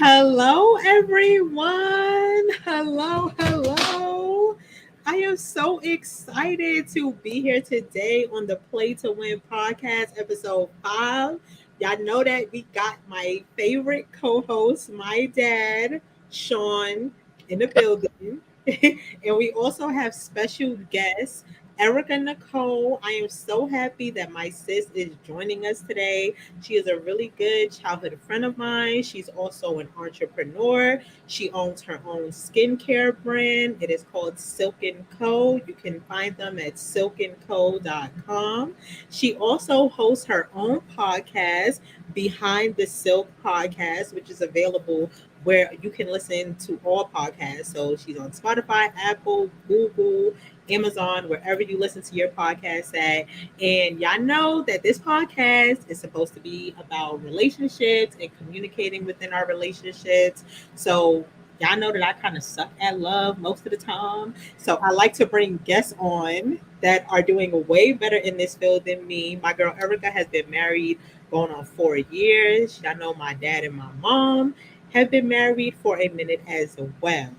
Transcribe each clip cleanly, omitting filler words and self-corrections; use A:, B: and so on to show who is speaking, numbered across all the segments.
A: Hello, everyone. Hello. I am so excited to be here today on the Play to Win podcast, episode 5. Y'all know that we got my favorite co host, my dad, Sean, in the building. And we also have special guests, Ericka Nicole. I am so happy that my sis is joining us today. She is a really good childhood friend of mine. She's also an entrepreneur. She owns her own skincare brand. It is called Silk & Co. You can find them at silkandco.com. She also hosts her own podcast, Behind the Silk Podcast, which is available where you can listen to all podcasts. So she's on Spotify, Apple, Google, Amazon, wherever you listen to your podcast at. And y'all know that this podcast is supposed to be about relationships and communicating within our relationships. So y'all know that I kind of suck at love most of the time. So I like to bring guests on that are doing way better in this field than me. My girl Ericka has been married going on 4 years. Y'all know my dad and my mom have been married for a minute as well.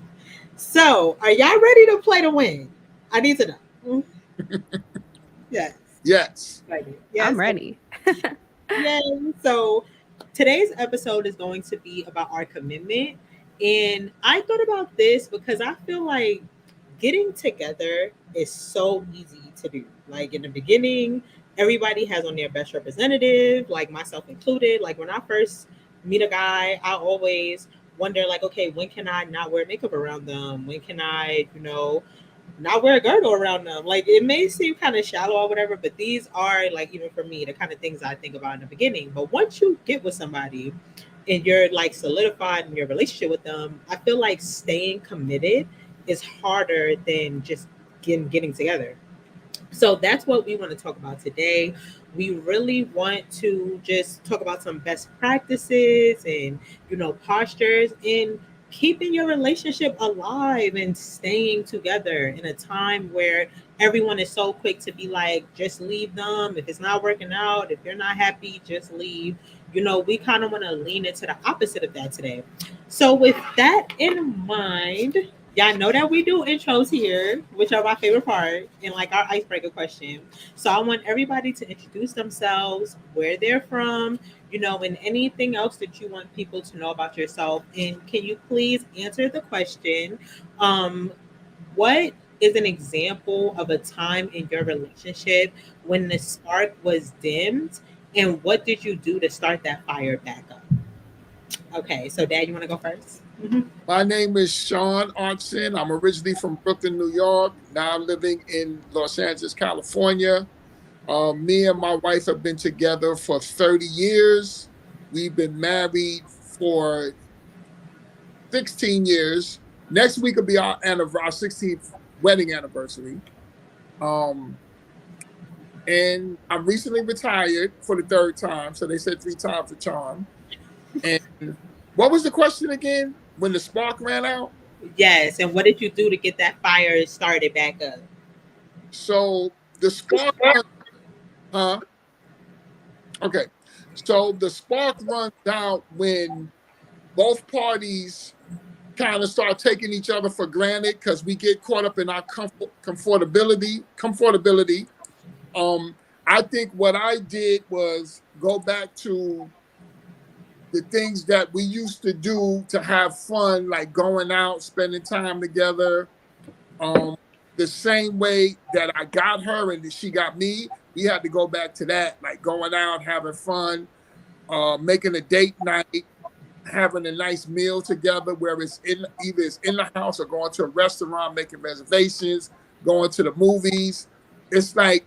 A: So are y'all ready to play to win? I need to know. Yes.
B: Yes.
A: Yes.
C: I'm ready.
A: Yes. So today's episode is going to be about our commitment. And I thought about this because I feel like getting together is so easy to do. Like in the beginning, everybody has on their best representative, like myself included. Like when I first meet a guy, I always wonder, like, okay, when can I not wear makeup around them? When can I, not wear a girdle around them? Like it may seem kind of shallow or whatever, but these are, like, even for me, the kind of things I think about in the beginning. But once you get with somebody and you're like solidified in your relationship with them, I feel like staying committed is harder than just getting together. So that's what we want to talk about today. We really want to just talk about some best practices and, postures in keeping your relationship alive and staying together in a time where everyone is so quick to be like, just leave them. If it's not working out, if you're not happy, just leave. We kind of want to lean into the opposite of that today. So with that in mind, y'all know that we do intros here, which are my favorite part, and like our icebreaker question. So I want everybody to introduce themselves, where they're from, and anything else that you want people to know about yourself. And can you please answer the question? Um, what is an example of a time in your relationship when the spark was dimmed, and what did you do to start that fire back up? Okay, so Dad, you want to go 1st?
B: My name is Sean Arnson. I'm originally from Brooklyn, New York. Now I'm living in Los Angeles, California. Me and my wife have been together for 30 years. We've been married for 16 years. Next week will be our 16th wedding anniversary. And I'm recently retired for the 3rd time. So they said 3 times the charm. And what was the question again? When the spark ran out?
A: Yes, and what did you do to get that fire started back up?
B: So the spark huh? Okay. So the spark runs out when both parties kind of start taking each other for granted because we get caught up in our comfortability. I think what I did was go back to the things that we used to do to have fun, like going out, spending time together. The same way that I got her and that she got me, we had to go back to that, like going out, having fun, making a date night, having a nice meal together, where either it's in the house or going to a restaurant, making reservations, going to the movies. It's like,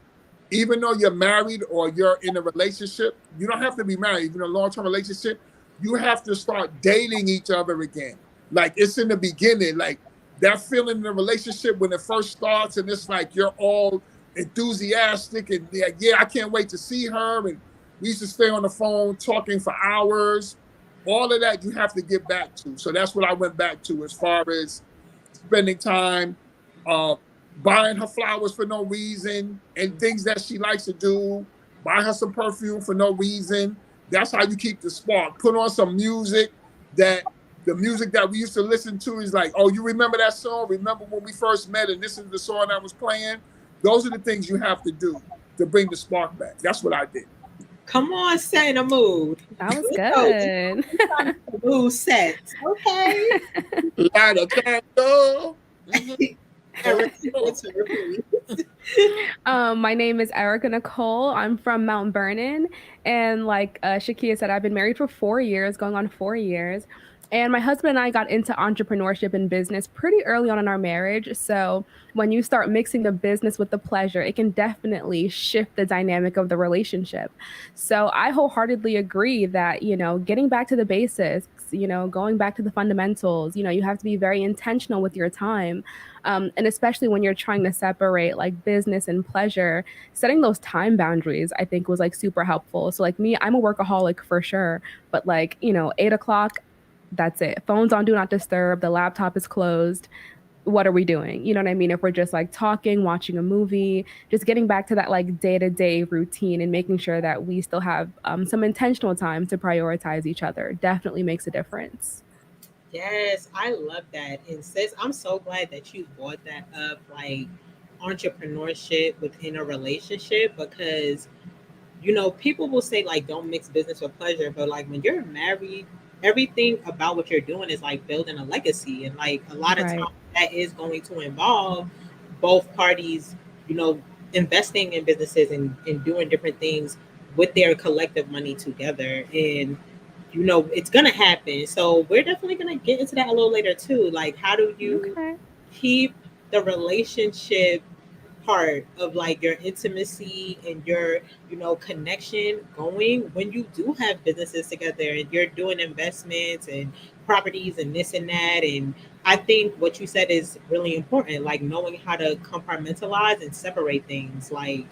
B: even though you're married or you're in a relationship, you don't have to be married. Even a long-term relationship, you have to start dating each other again. Like it's in the beginning, like that feeling in the relationship when it first starts, and it's like you're all enthusiastic and yeah, I can't wait to see her. And we used to stay on the phone talking for hours. All of that you have to get back to. So that's what I went back to as far as spending time, uh, buying her flowers for no reason and things that she likes to do, buy her some perfume for no reason. That's how you keep the spark. Put on some music that the music that we used to listen to is like, oh, you remember that song? Remember when we first met and this is the song I was playing? Those are the things you have to do to bring the spark back. That's what I did.
A: Come on, setting a mood.
C: That was
A: We
C: good.
A: trying to get the mood set. Okay.
B: Light a candle. Mhm.
A: Erica,
B: Let's go.
A: it's her, please.
C: My name is Erica Nicole. I'm from Mount Vernon. And like Shakia said, I've been married for 4 years, going on 4 years. And my husband and I got into entrepreneurship and business pretty early on in our marriage. So when you start mixing the business with the pleasure, it can definitely shift the dynamic of the relationship. So I wholeheartedly agree that, getting back to the basics, going back to the fundamentals, you have to be very intentional with your time, and especially when you're trying to separate like business and pleasure, setting those time boundaries, I think was like super helpful. So, like me, I'm a workaholic for sure, but like, 8 o'clock, that's it. Phone's on do not disturb, the laptop is closed. What are we doing? You know what I mean? If we're just like talking, watching a movie, just getting back to that like day to day routine and making sure that we still have some intentional time to prioritize each other definitely makes a difference.
A: Yes, I love that. And sis, I'm so glad that you brought that up, like entrepreneurship within a relationship, because people will say like don't mix business with pleasure, but like when you're married, everything about what you're doing is like building a legacy. And like a lot of
C: Right.
A: times that is going to involve both parties, you know, investing in businesses and doing different things with their collective money together. And it's gonna happen. So we're definitely gonna get into that a little later too. Like how do you
C: Okay.
A: keep the relationship part of like your intimacy and your connection going when you do have businesses together and you're doing investments and properties and this and that. And I think what you said is really important, like knowing how to compartmentalize and separate things. Like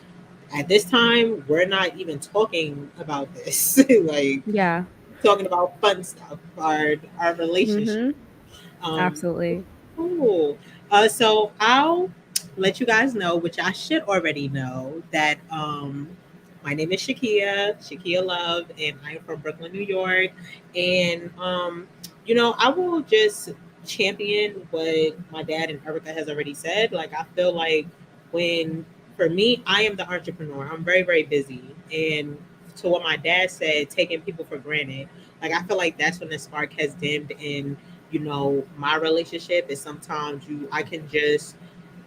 A: at this time we're not even talking about this like
C: Yeah.
A: talking about fun stuff, our relationship.
C: Mm-hmm.
A: um
C: Absolutely.
A: Cool. So I'll let you guys know, which I should already know, that my name is Shakia Love, and I'm from Brooklyn, New York. And I will just champion what my dad and Erica has already said. Like I feel like when for me, I am the entrepreneur. I'm very, very busy. And to what my dad said, taking people for granted. Like I feel like that's when the spark has dimmed in my relationship. Is sometimes I can just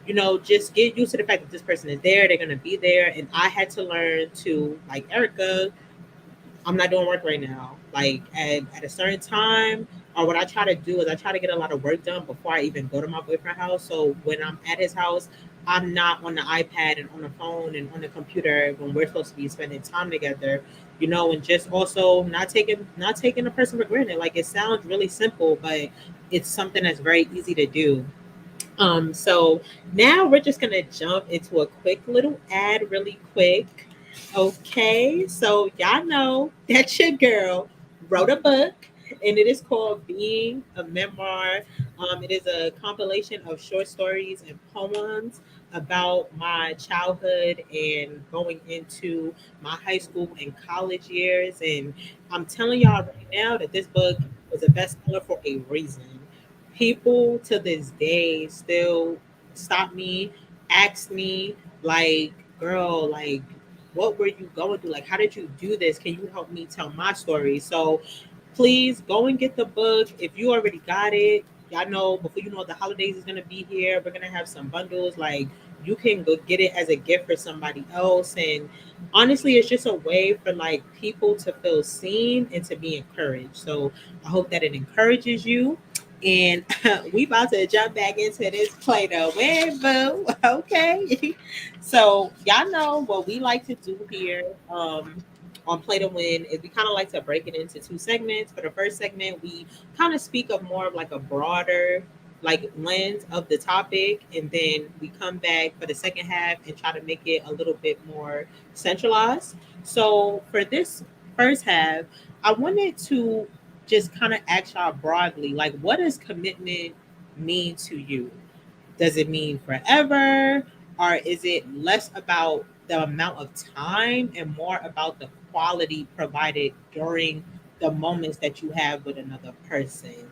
A: get used to the fact that this person is there, they're gonna be there. And I had to learn to, like Erica, I'm not doing work right now. Like at a certain time, or what I try to do is I try to get a lot of work done before I even go to my boyfriend's house. So when I'm at his house, I'm not on the iPad and on the phone and on the computer when we're supposed to be spending time together. And just also not taking the person for granted. Like it sounds really simple, but it's something that's very easy to do. So now we're just gonna jump into a quick little ad really quick. Okay, so y'all know that your girl wrote a book and it is called Being a Memoir. It is a compilation of short stories and poems about my childhood and going into my high school and college years. And I'm telling y'all right now that this book was a bestseller for a reason. People to this day still stop me, ask me, like, girl, like, what were you going through? Like, how did you do this? Can you help me tell my story? So please go and get the book. If you already got it, y'all know before the holidays is gonna be here. We're gonna have some bundles. Like you can go get it as a gift for somebody else. And honestly, it's just a way for like people to feel seen and to be encouraged. So I hope that it encourages you. And we about to jump back into this Play-Doh. Where, boo? Okay. So y'all know what we like to do here. On Play to Win is we kind of like to break it into two segments. For the first segment, we kind of speak of more of like a broader like lens of the topic, and then we come back for the second half and try to make it a little bit more centralized. So for this first half, I wanted to just kind of ask y'all broadly, like, what does commitment mean to you? Does it mean forever? Or is it less about the amount of time and more about the quality provided during the moments that you have with another person?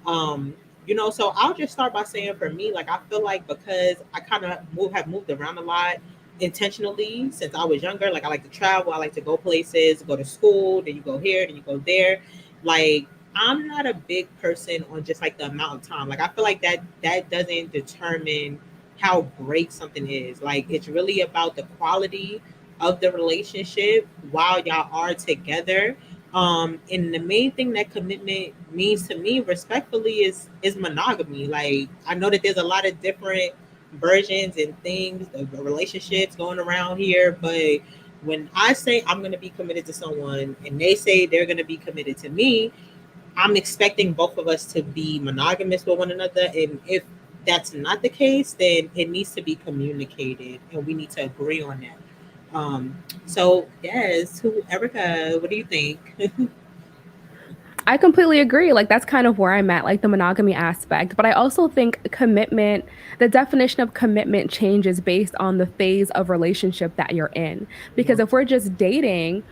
A: Um, so I'll just start by saying for me, like I feel like because I kind of have moved around a lot intentionally since I was younger. Like I like to travel, I like to go places, go to school, then you go here, then you go there. Like I'm not a big person on just like the amount of time. Like I feel like that doesn't determine how great something is. Like it's really about the quality of the relationship while y'all are together. And the main thing that commitment means to me, respectfully, is monogamy. Like I know that there's a lot of different versions and things of relationships going around here, but when I say I'm going to be committed to someone and they say they're going to be committed to me, I'm expecting both of us to be monogamous with one another. And if that's not the case, then it needs to be communicated and we need to agree on that. So yes, who Erica, what do you think?
C: I completely agree. Like that's kind of where I'm at, like the monogamy aspect. But I also think commitment, the definition of commitment changes based on the phase of relationship that you're in. Because if we're just dating,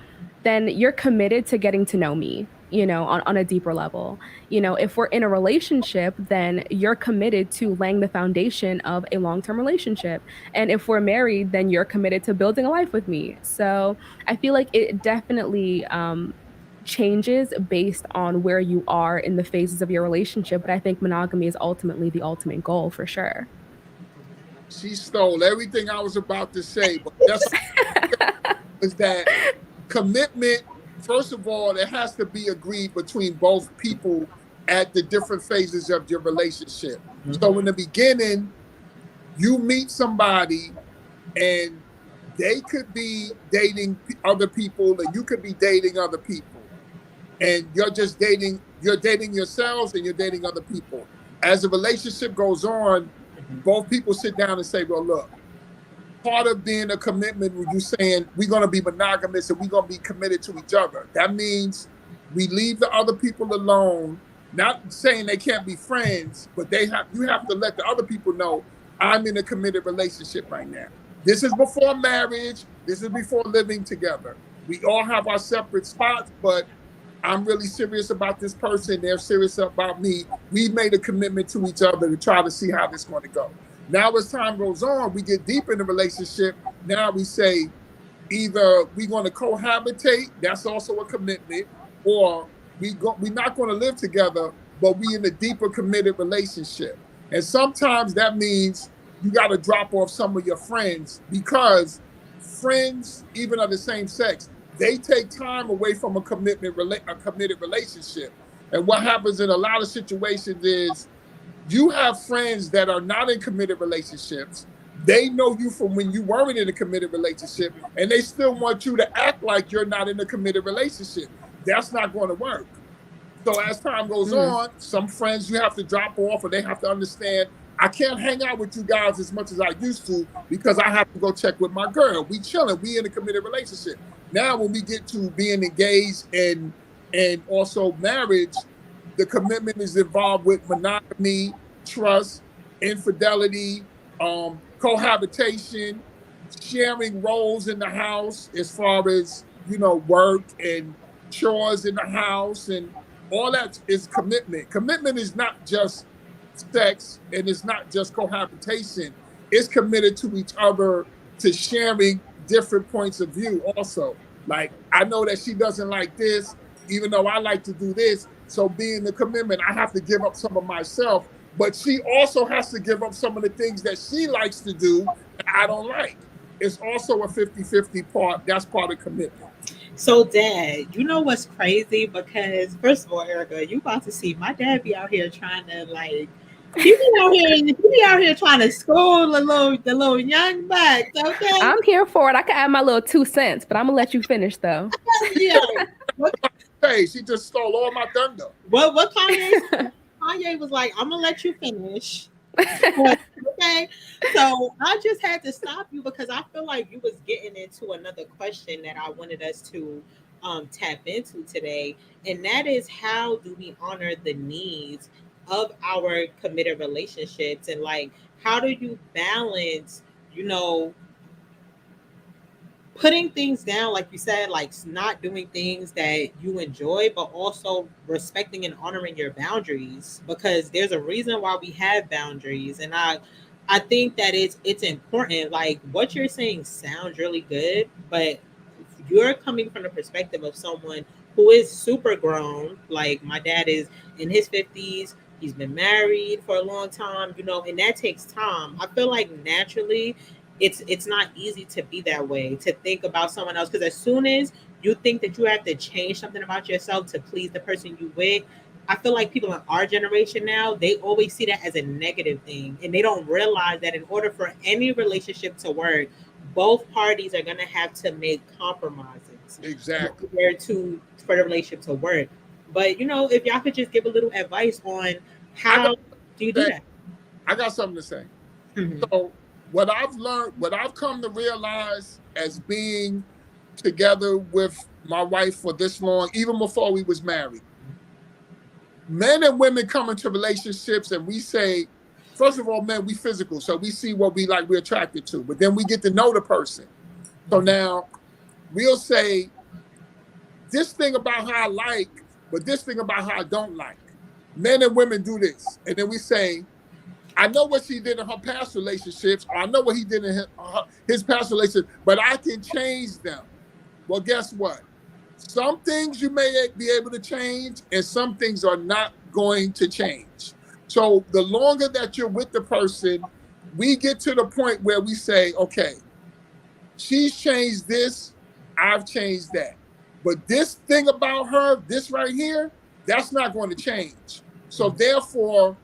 C: then you're committed to getting to know me, on a deeper level. If we're in a relationship, then you're committed to laying the foundation of a long-term relationship. And if we're married, then you're committed to building a life with me. So I feel like it definitely changes based on where you are in the phases of your relationship. But I think monogamy is ultimately the ultimate goal for sure.
B: She stole everything I was about to say, but just is that commitment, first of all, it has to be agreed between both people at the different phases of your relationship. So in the beginning, you meet somebody and they could be dating other people and you could be dating other people. And you're dating yourselves and you're dating other people. As the relationship goes on, both people sit down and say, well, look, part of being a commitment when you saying we're going to be monogamous and we're going to be committed to each other. That means we leave the other people alone. Not saying they can't be friends, but you have to let the other people know I'm in a committed relationship right now. This is before marriage. This is before living together. We all have our separate spots, but I'm really serious about this person. They're serious about me. We made a commitment to each other to try to see how this is going to go. Now, as time goes on, we get deep in the relationship. Now we say either we're going to cohabitate, that's also a commitment, or we're not going to live together, but we in a deeper committed relationship. And sometimes that means you got to drop off some of your friends because friends, even of the same sex, they take time away from a committed relationship. And what happens in a lot of situations is you have friends that are not in committed relationships. They know you from when you weren't in a committed relationship, and they still want you to act like you're not in a committed relationship. That's not going to work. So as time goes on, some friends you have to drop off, or they have to understand I can't hang out with you guys as much as I used to because I have to go check with my girl. We chilling. We in a committed relationship. Now, when we get to being engaged and also marriage, the commitment is involved with monogamy, trust, infidelity, cohabitation, sharing roles in the house as far as work and chores in the house, and all that is commitment. Commitment is not just sex and it's not just cohabitation. It's committed to each other, to sharing different points of view also. Like, I know that she doesn't like this, even though I like to do this. So being the commitment, I have to give up some of myself, but she also has to give up some of the things that she likes to do that I don't like. It's also a 50-50 part. That's part of commitment.
A: So, Dad, you know what's crazy? Because first of all, Erica, you about to see my dad be out here trying to like he be out here trying to school the little young bucks, okay?
C: I'm here for it. I can add my little 2 cents, but I'm gonna let you finish though.
A: Yeah. What
B: Hey, she just stole all my thunder.
A: what Kanye was like, I'm gonna let you finish. Okay. So I just had to stop you because I feel like you was getting into another question that I wanted us to tap into today. And that is how do we honor the needs of our committed relationships, and like how do you balance, you know, putting things down, like you said, like not doing things that you enjoy, but also respecting and honoring your boundaries, because there's a reason why we have boundaries. And I think that it's important. Like what you're saying sounds really good, but you're coming from the perspective of someone who is super grown. Like my dad is in his 50s. He's been married for a long time, and that takes time. I feel like naturally it's not easy to be that way, to think about someone else, because as soon as you think that you have to change something about yourself to please the person you with, I feel like people in our generation now, they always see that as a negative thing, and they don't realize that in order for any relationship to work, both parties are going to have to make compromises in
B: Exactly.
A: order to for the relationship to work. But if y'all could just give a little advice on
B: I got
A: how do you do
B: say,
A: that?
B: I got something to say.
A: Mhm.
B: So what I've learned, what I've come to realize as being together with my wife for this long, even before we was married, men and women come into relationships and we say, first of all, men, we physical, so we see what we like, we're attracted to, but then we get to know the person. So now we'll say this thing about how I like, but this thing about how I don't like. Men and women do this, and then we say, I know what she did in her past relationships, or I know what he did in his past relationships, but I can change them. Well, guess what? Some things you may be able to change, and some things are not going to change. So the longer that you're with the person, we get to the point where we say, okay, she's changed this, I've changed that. But this thing about her, this right here, that's not going to change. So therefore,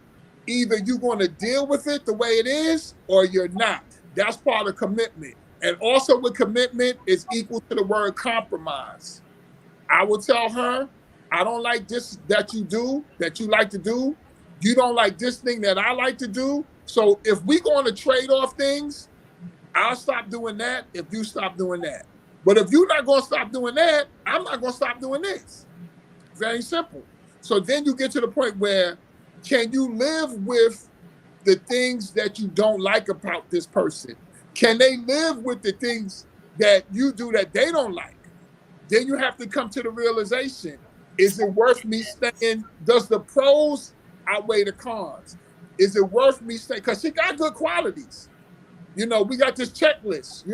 B: either you're going to deal with it the way it is or you're not. That's part of commitment. And also with commitment is equal to the word compromise. I will tell her, I don't like this that you do, that you like to do. You don't like this thing that I like to do. So if we're going to trade off things, I'll stop doing that if you stop doing that. But if you're not going to stop doing that, I'm not going to stop doing this. Very simple. So then you get to the point where can you live with the things that you don't like about this person? Can they live with the things that you do that they don't like? Then you have to come to the realization, is it worth me staying? Does the pros outweigh the cons? Is it worth me staying? Because she got good qualities. We got this checklist,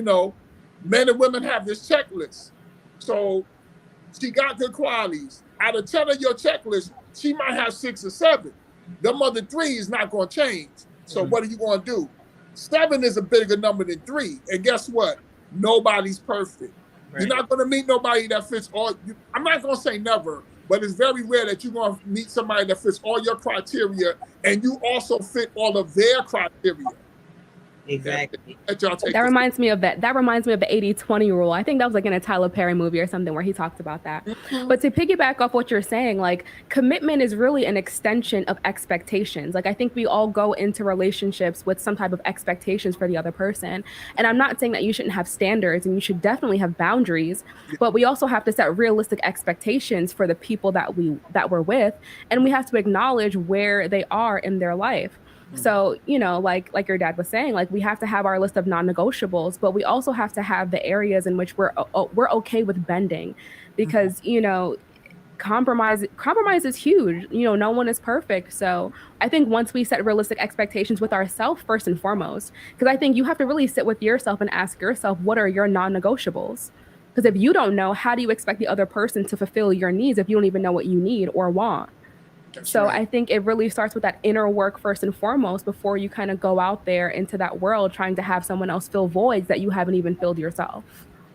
B: men and women have this checklist. So she got good qualities. Out of 10 of your checklist, she might have 6 or 7. The other 3 is not going to change. So what are you going to do? 7 is a bigger number than 3. And guess what? Nobody's perfect. You're
A: Right.
B: not going to meet nobody that fits all. I'm not going to say never, but it's very rare that you're going to meet somebody that fits all your criteria and you also fit all of their criteria. That's it.
A: Exactly.
B: Let y'all take
C: That
B: this.
C: reminds me of that. That reminds me of the 80-20 rule. I think that was like in a Tyler Perry movie or something where he talked about that.
B: Mhm.
C: But to piggyback off what you're saying, like commitment is really an extension of expectations. Like I think we all go into relationships with some type of expectations for the other person. And I'm not saying that you shouldn't have standards and you should definitely have boundaries,
B: Yeah.
C: but we also have to set realistic expectations for the people that we're with, and we have to acknowledge where they are in their life.
B: Mhm.
C: So, like your dad was saying, like we have to have our list of non-negotiables, but we also have to have the areas in which we're okay with bending,
B: Mhm.
C: because compromise is huge. No one is perfect. So I think once we set realistic expectations with ourselves first and foremost, because I think you have to really sit with yourself and ask yourself, what are your non-negotiables? Because if you don't know, how do you expect the other person to fulfill your needs if you don't even know what you need or want?
B: That's
C: So
B: right.
C: I think it really starts with that inner work first and foremost before you kind of go out there into that world trying to have someone else fill voids that you haven't even filled yourself.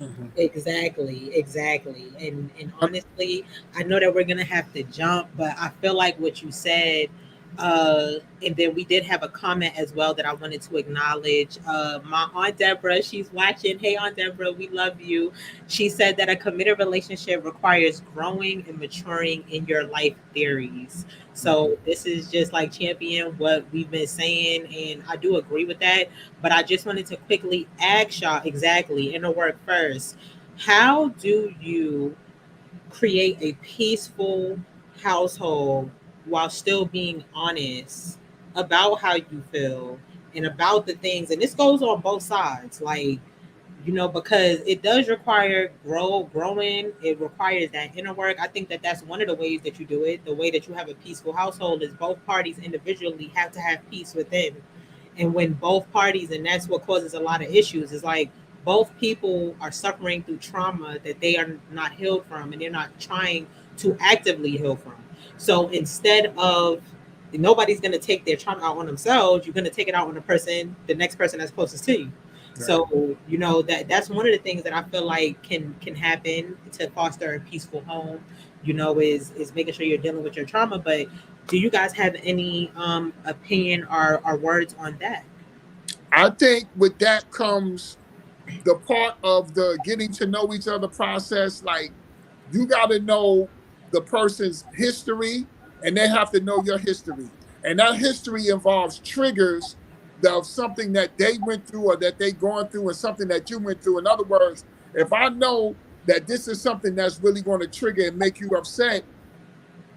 B: Mhm.
A: Exactly, exactly. And honestly, I know that we're gonna have to jump, but I feel like what you said, and then we did have a comment as well that I wanted to acknowledge. My aunt Deborah, she's watching. Hey, Aunt Deborah, we love you. She said that a committed relationship requires growing and maturing in your life theories.
B: Mhm.
A: So this is just like champion what we've been saying, and I do agree with that. But I just wanted to quickly ask y'all exactly in the work first. How do you create a peaceful household while still being honest about how you feel and about the things? And this goes on both sides. Like because it does require growing. It requires that inner work. I think that that's one of the ways that you do it. The way that you have a peaceful household is both parties individually have to have peace within. And when both parties, and that's what causes a lot of issues, is like both people are suffering through trauma that they are not healed from, and they're not trying to actively heal from. So instead of, nobody's going to take their trauma out on themselves, you're going to take it out on the next person that's closest to you.
B: Right.
A: So that's one of the things that I feel like can happen to foster a peaceful home. Is making sure you're dealing with your trauma. But do you guys have any opinion or words on that?
B: I think with that comes the part of the getting to know each other process. Like, you got to know the person's history, and they have to know your history. And that history involves triggers of something that they went through or that they going through, and something that you went through. In other words, if I know that this is something that's really going to trigger and make you upset,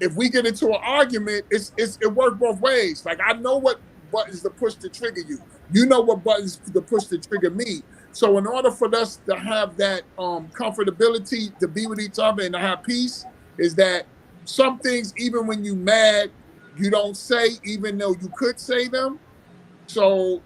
B: if we get into an argument, it works both ways. Like, I know what buttons to push to trigger you. You know what buttons to push to trigger me. So in order for us to have that comfortability to be with each other and to have peace, is that some things, even when you mad, you don't say, even though you could say them. So,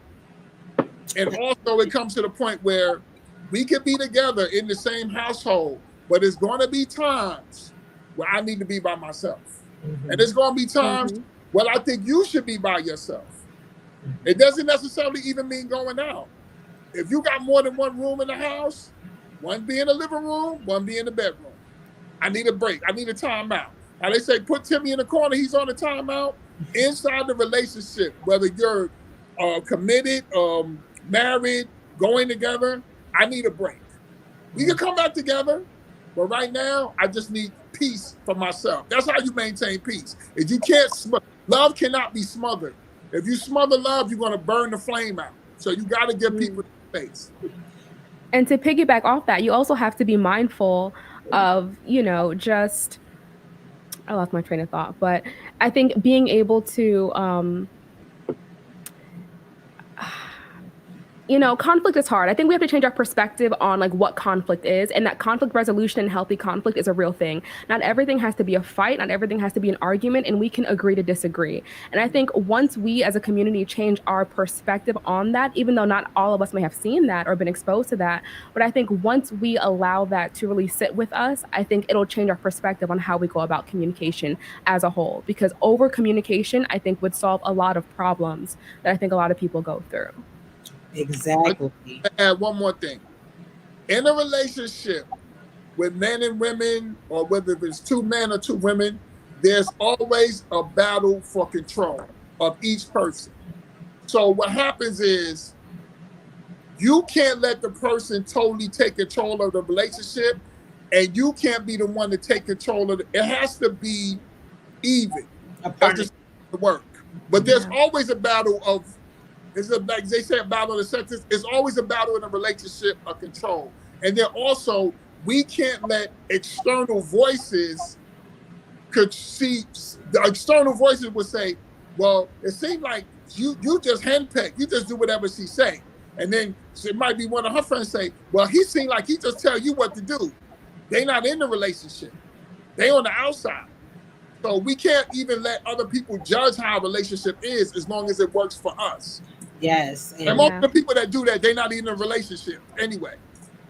B: and also it comes to the point where we could be together in the same household, but it's going to be times where I need to be by myself. And
A: Mm-hmm.
B: there's going to be times where I think you should be by yourself. It doesn't necessarily even mean going out. If you got more than one room in the house, one be in the living room, one be in the bedroom. I need a break. I need a timeout. Now they say put Timmy in the corner, he's on a timeout. Inside the relationship, whether you're committed, married, going together, I need a break. We can come back together, but right now, I just need peace for myself. That's how you maintain peace. If you can't, love cannot be smothered. If you smother love, you're going to burn the flame out. So you got to give people space.
C: And to piggyback off that, you also have to be mindful of, just I lost my train of thought, but I think being able to conflict is hard. I think we have to change our perspective on like what conflict is, and that conflict resolution and healthy conflict is a real thing. Not everything has to be a fight, not everything has to be an argument, and we can agree to disagree. And I think once we as a community change our perspective on that, even though not all of us may have seen that or been exposed to that, but I think once we allow that to really sit with us, I think it'll change our perspective on how we go about communication as a whole. Because over communication, I think would solve a lot of problems that I think a lot of people go through.
B: I
A: Exactly.
B: add one more thing. In a relationship with men and women, or whether it's two men or two women, there's always a battle for control of each person. So what happens is you can't let the person totally take control of the relationship, and you can't be the one to take control of it. It has to be even.
A: A
B: That's
A: partner.
B: just the work. But there's
C: Yeah.
B: always a battle of, like they say, a battle of the sexes. It's always a battle in a relationship of control. And then also, we can't let external voices could see. The external voices would say, well, it seems like you just henpeck. You just do whatever she say. And then it might be one of her friends say, well, he seemed like he just tell you what to do. They not in the relationship. They on the outside. So we can't even let other people judge how a relationship is as long as it works for us.
A: Yes,
B: And
A: and
B: most
C: Yeah.
B: of the people that do that, they're not even in a relationship anyway.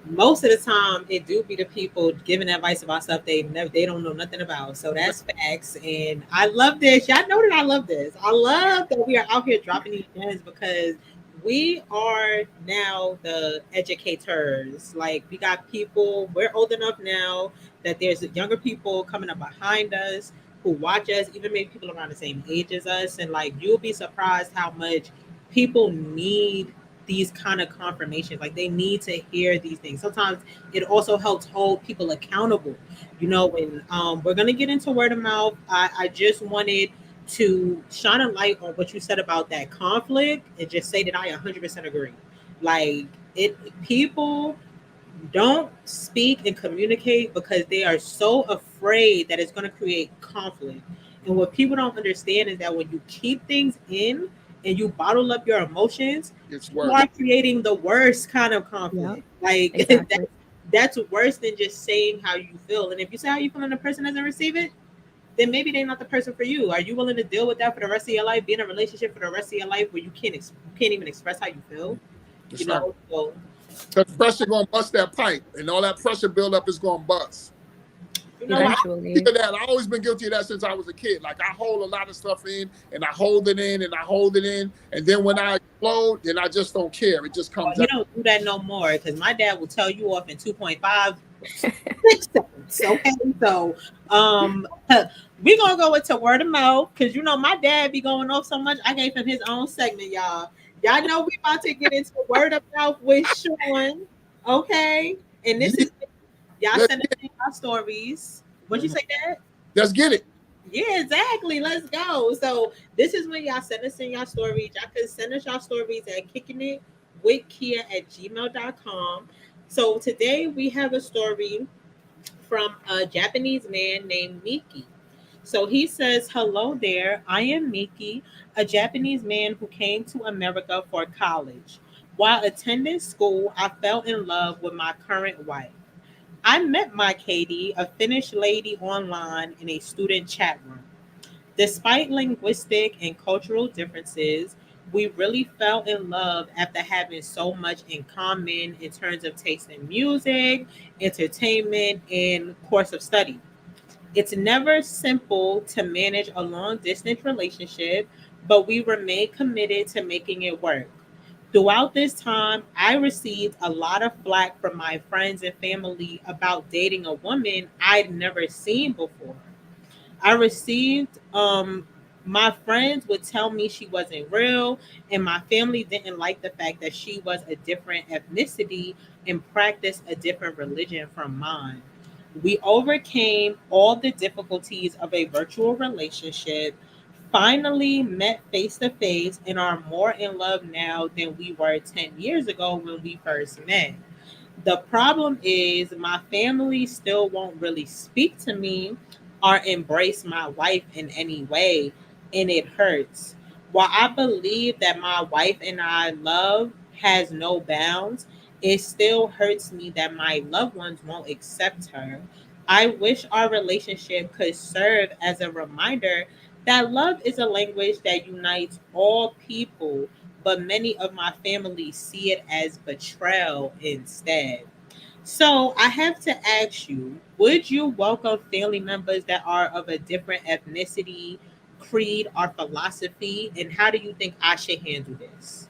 A: most of the time it do be the people giving advice about stuff they don't know nothing about. So that's facts. And I love this. Y'all know that I love this. I love that we are out here dropping these gems because we are now the educators. Like we got people, we're old enough now that there's younger people coming up behind us who watch us, even maybe people around the same age as us. And like you'll be surprised how much people need these kind of confirmations. Like they need to hear these things. Sometimes it also helps hold people accountable. When we're gonna get into word of mouth, I just wanted to shine a light on what you said about that conflict and just say that I 100% agree. Like it, people don't speak and communicate because they are so afraid that it's going to create conflict. And what people don't understand is that when you keep things in, and you bottle up your emotions,
B: It's
A: you
B: worse.
A: are creating the worst kind of
C: Yep.
A: conflict. Like
C: Exactly.
A: that's worse than just saying how you feel. And if you say how you feel and the person doesn't receive it, then maybe they're not the person for you. Are you willing to deal with that for the rest of your life? Be in a relationship for the rest of your life where you can't even express how you feel? You
B: That's right.
A: know, so
B: Because pressure gonna bust that pipe, and all that pressure buildup is gonna bust.
A: you
B: You
A: know
B: know,
A: what?
B: I'm
C: Eventually.
B: guilty of that. I always been guilty of that since I was a kid. Like I hold a lot of stuff in, and I hold it in, and I hold it in, and then when I explode, then I just don't care. It just
A: Well,
B: comes
A: you
B: out.
A: don't do that no more because my dad will tell you off in 2.5 6 seconds. Okay, so um, we gonna go into word of mouth because you know my dad be going off so much. I gave him his own segment, y'all. Y'all know we about to get into word of mouth with Sean. Okay, and this
B: Yeah,
A: is y'all
B: let's
A: send us
B: get
A: in our stories. What you
B: it.
A: say, Dad?
B: Let's get it.
A: Yeah, exactly. Let's go. So this is when y'all send us in y'all stories. Y'all can send us y'all stories at kicking it with Kia at gmail.com. So today we have a story from a Japanese man named Miki. So he says, "Hello there. I am Miki, a Japanese man who came to America for college. While attending school, I fell in love with my current wife. I met my Katie, a Finnish lady, online in a student chat room. Despite linguistic and cultural differences, we really fell in love after having so much in common in terms of taste in music, entertainment, and course of study. It's never simple to manage a long distance relationship, but we remain committed to making it work. Throughout this time, I received a lot of flack from my friends and family about dating a woman I'd never seen before. I received my friends would tell me she wasn't real, and my family didn't like the fact that she was a different ethnicity and practiced a different religion from mine. We overcame all the difficulties of a virtual relationship, finally met face to face, and are more in love now than we were 10 years ago when we first met. The problem is my family still won't really speak to me or embrace my wife in any way, and it hurts. While I believe that my wife and I love has no bounds, it still hurts me that my loved ones won't accept her. I wish our relationship could serve as a reminder that love is a language that unites all people, but many of my family see it as betrayal instead. So I have to ask you, would you welcome family members that are of a different ethnicity, creed, or philosophy? And how do you think I should handle this?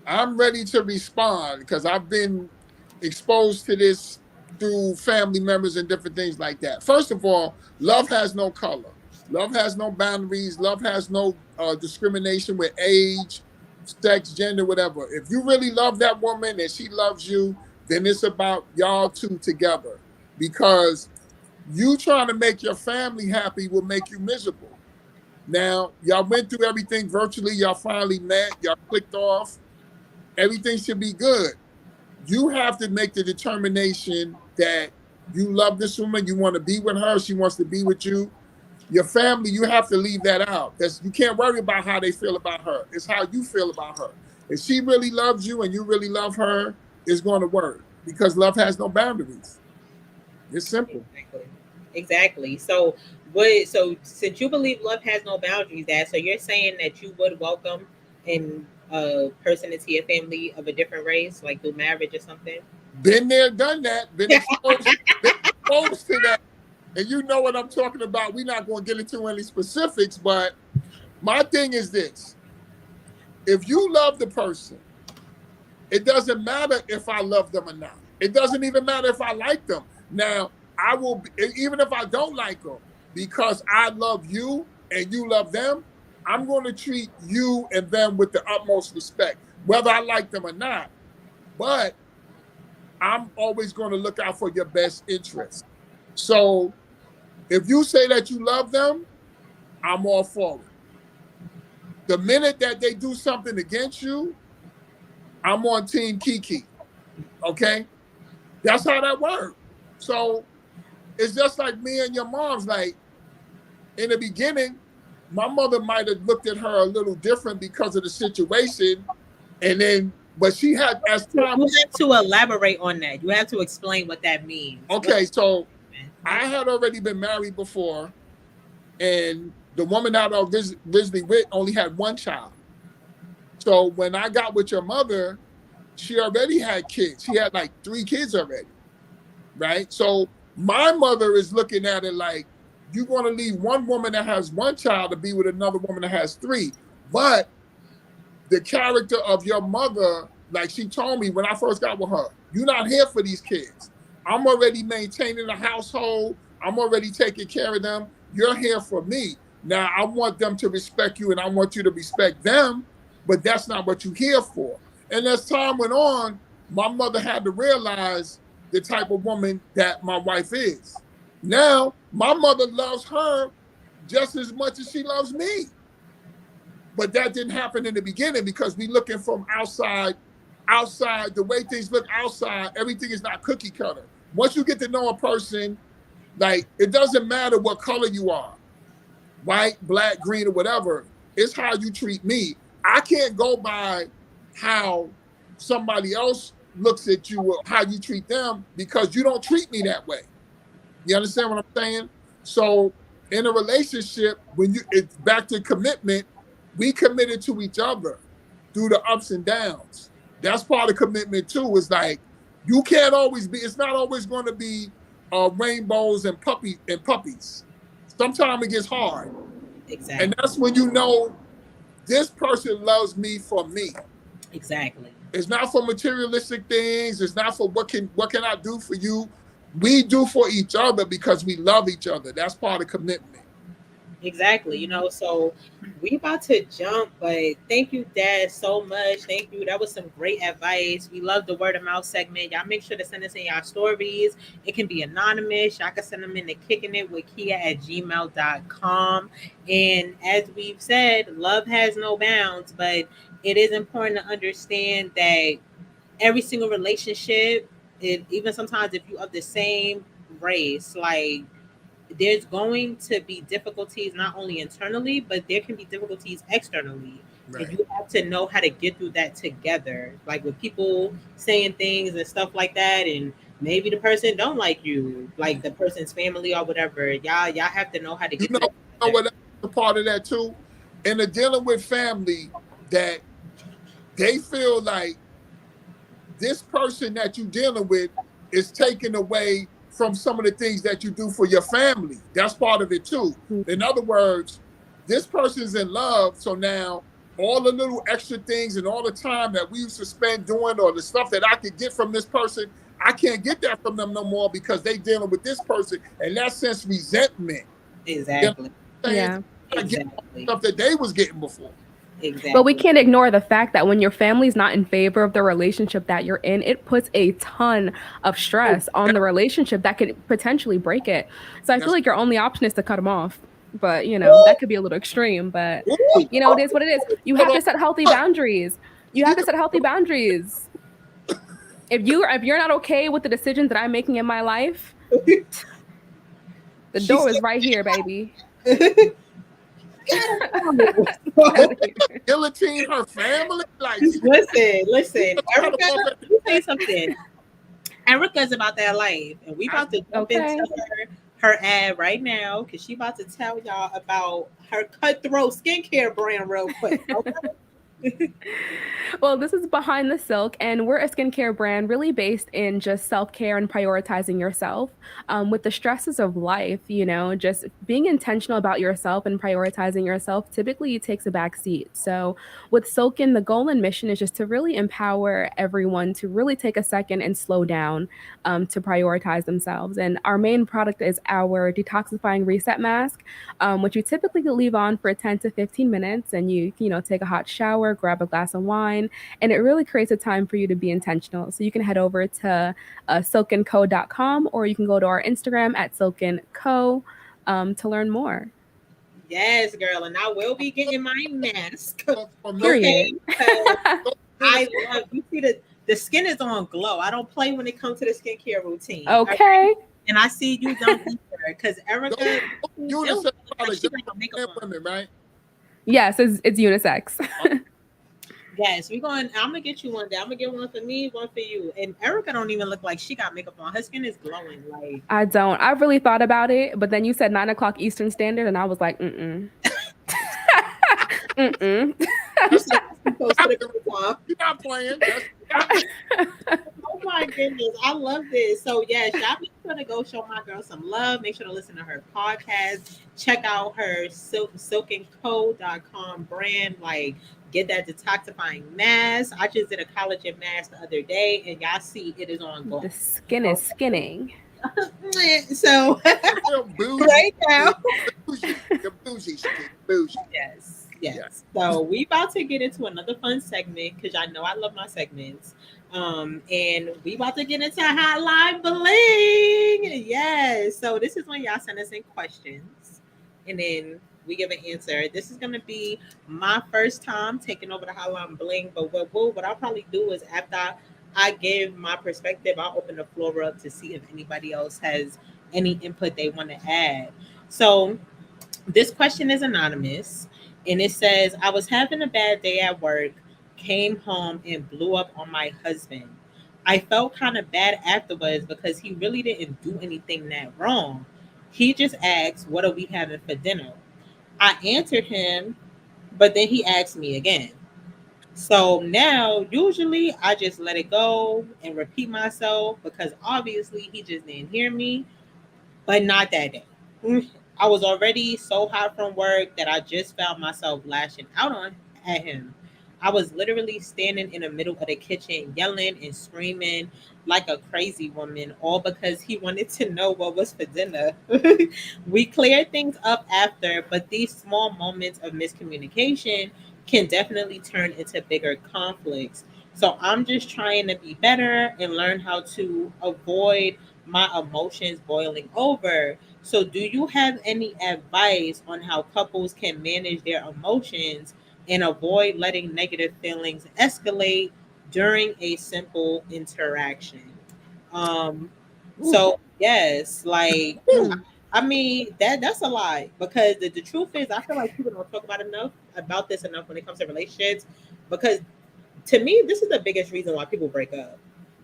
B: I'm ready to respond because I've been exposed to this through family members and different things like that. First of all, love has no color. Love has no boundaries. Love has no discrimination with age, sex, gender, whatever. If you really love that woman and she loves you, then it's about y'all two together. Because you trying to make your family happy will make you miserable. Now, y'all went through everything virtually. Y'all finally met. Y'all clicked off. Everything should be good. You have to make the determination that you love this woman, you want to be with her, she wants to be with you. Your family, you have to leave that out. That's, you can't worry about how they feel about her. It's how you feel about her. If she really loves you and you really love her, it's going to work because love has no boundaries. It's simple.
A: Exactly. Exactly. So what so since you believe love has no boundaries, that so you're saying that you would welcome in a person into your family of a different race, like through marriage or something?
B: Been there, done that, been exposed to that. And you know what I'm talking about. We're not going to get into any specifics, but my thing is this: if you love the person, it doesn't matter if I love them or not. It doesn't even matter if I like them. Now, I will, even if I don't like them, because I love you and you love them, I'm going to treat you and them with the utmost respect, whether I like them or not. But I'm always going to look out for your best interest. So if you say that you love them, I'm all for it. The minute that they do something against you, I'm on Team Kiki. Okay? That's how that works. So it's just like me and your mom's. Like in the beginning, my mother might have looked at her a little different because of the situation. And then, but she had, as time,
A: You have to elaborate on that. You have to explain what that means.
B: okay, so I had already been married before, and the woman that I was originally with only had one child. So when I got with your mother, she already had kids. She had like 3 kids already, right? So my mother is looking at it like, you're going to leave one woman that has one child to be with another woman that has 3. But the character of your mother, like she told me when I first got with her, you're not here for these kids. I'm already maintaining the household. I'm already taking care of them. You're here for me. Now I want them to respect you and I want you to respect them, but that's not what you're here for. And as time went on, my mother had to realize the type of woman that my wife is. Now, my mother loves her just as much as she loves me. But that didn't happen in the beginning because we looking from outside, the way things look outside, everything is not cookie cutter. Once you get to know a person, like it doesn't matter what color you are, white, black, green, or whatever, it's how you treat me. I can't go by how somebody else looks at you or how you treat them because you don't treat me that way. You understand what I'm saying? So in a relationship, when it's back to commitment, we committed to each other through the ups and downs. That's part of commitment too. Is like you can't always be. It's not always going to be rainbows and puppies. Sometimes it gets hard,
A: Exactly.
B: and that's when you know this person loves me for me.
A: Exactly.
B: It's not for materialistic things. It's not for what can I do for you. We do for each other because we love each other. That's part of commitment.
A: Exactly. So we about to jump, but thank you, Dad, so much. Thank you. That was some great advice. We love the word of mouth segment. Y'all make sure to send us in y'all stories. It can be anonymous. Y'all can send them in to kicking it with kia@gmail.com. And as we've said, love has no bounds, but it is important to understand that every single relationship, even sometimes if you of the same race, like there's going to be difficulties not only internally, but there can be difficulties externally.
B: Right.
A: And you have to know how to get through that together. Like with people saying things and stuff like that, and maybe the person don't like you, like the person's family or whatever. Y'all have to know how to
B: You
A: get
B: know,
A: through
B: you know
A: that.
B: what? That's a part of that too. And the dealing with family that they feel like this person that you're dealing with is taken away from some of the things that you do for your family. That's part of it too. In other words, this person's in love, so now all the little extra things and all the time that we used to spend doing or the stuff that I could get from this person, I can't get that from them no more because they dealing with this person, and that sense resentment. You know
A: Exactly.
B: what I'm saying?
C: Yeah.
B: I get
A: Exactly.
B: stuff that they was getting before.
C: But we
A: Exactly.
C: can't ignore the fact that when your family's not in favor of the relationship that you're in, it puts a ton of
B: Oh,
C: stress on
B: that,
C: the relationship that could potentially break it. So I feel
B: that's
C: like your only option is to cut them off. But,
A: Ooh,
C: that could be a little extreme. But,
B: ooh,
C: it is what it is. You
B: hold
C: have
B: on.
C: to set healthy
B: What?
C: boundaries. You
B: She
C: have to set healthy boundaries. If you're not okay with the decisions that I'm making in my life, the
A: she
C: door
A: said,
C: is right here, baby. Get out
A: "No."
C: of here.
B: guillotine her family? Like she
A: Listen,
B: cut them
A: Erica,
B: off at
A: let me tell you something. Erica's about that life, and we
B: I,
A: about to jump into
C: Okay.
A: her ad right now because she about to tell y'all about her cutthroat skincare brand real quick. Okay.
C: Well, this is Behind the Silk, and we're a skincare brand really based in just self care and prioritizing yourself. With the stresses of life, just being intentional about yourself and prioritizing yourself typically takes a back seat. So, with Silken, the goal and mission is just to really empower everyone to really take a second and slow down to prioritize themselves. And our main product is our detoxifying reset mask, which you typically leave on for 10 to 15 minutes, and you take a hot shower, grab a glass of wine, and it really creates a time for you to be intentional. So you can head over to silkenco.com, or you can go to our Instagram at silkenco to learn more.
A: Yes, girl, and I will be getting my mask.
B: for me,
A: Okay,
C: Period.
A: because
B: it's
A: I love. You see the skin is on glow. I don't play when it comes to the skincare routine. All right,
C: Okay.
A: and I see you don't either because
B: those
A: Erica,
B: unisex
A: it look like
B: products,
A: she
B: that's
A: got
B: for
A: her makeup
B: men
A: on.
B: and women, right?
C: Yes, it's unisex.
A: Yes, we going. I'm gonna get you one day. I'm gonna get one for me, one for you. And Erica don't even look like she got makeup on. Her skin is glowing. Like
C: I don't. I really thought about it, but then you said 9 o'clock Eastern Standard, and I was like, mm mm, mm
A: you
B: That's
A: said, that's too close to
B: not,
A: the time.
B: you're not playing. That's not
C: mm.
A: Oh my goodness, I love this. So yes, y'all make sure to go show my girl some love. Make sure to listen to her podcast. Check out her silkandco.com brand. Like get that detoxifying mask. I just did a collagen mask the other day, and y'all see it is on
C: The
A: go.
C: skin is
A: Okay.
C: skinning.
A: So
B: real bougie.
A: right now.
B: Bougie. The bougie shit. Bougie.
A: Yes,
B: Yeah.
A: yes. So we about to get into another fun segment because I know I love my segments. And we about to get into Hotline Bling. Yes. So this is when y'all send us in questions, and then we give an answer. This is gonna be my first time taking over the Hotline Bling. But what I'll probably do is after I give my perspective, I'll open the floor up to see if anybody else has any input they want to add. So this question is anonymous and it says, I was having a bad day at work, came home and blew up on my husband. I felt kind of bad afterwards because he really didn't do anything that wrong. He just asked, what are we having for dinner? I answered him, but then he asked me again. So now, usually, I just let it go and repeat myself because obviously he just didn't hear me, but not that day. I was already so hot from work that I just found myself lashing out on at him. I was literally standing in the middle of the kitchen, yelling and screaming like a crazy woman, all because he wanted to know what was for dinner. We cleared things up after, but these small moments of miscommunication can definitely turn into bigger conflicts. So I'm just trying to be better and learn how to avoid my emotions boiling over. So, do you have any advice on how couples can manage their emotions and avoid letting negative feelings escalate during a simple interaction? Um,
B: Ooh.
A: so yes, like
B: Ooh.
C: Mm,
A: I mean that's a lie because the truth is I feel like people don't talk about this enough when it comes to relationships because to me, this is the biggest reason why people break up.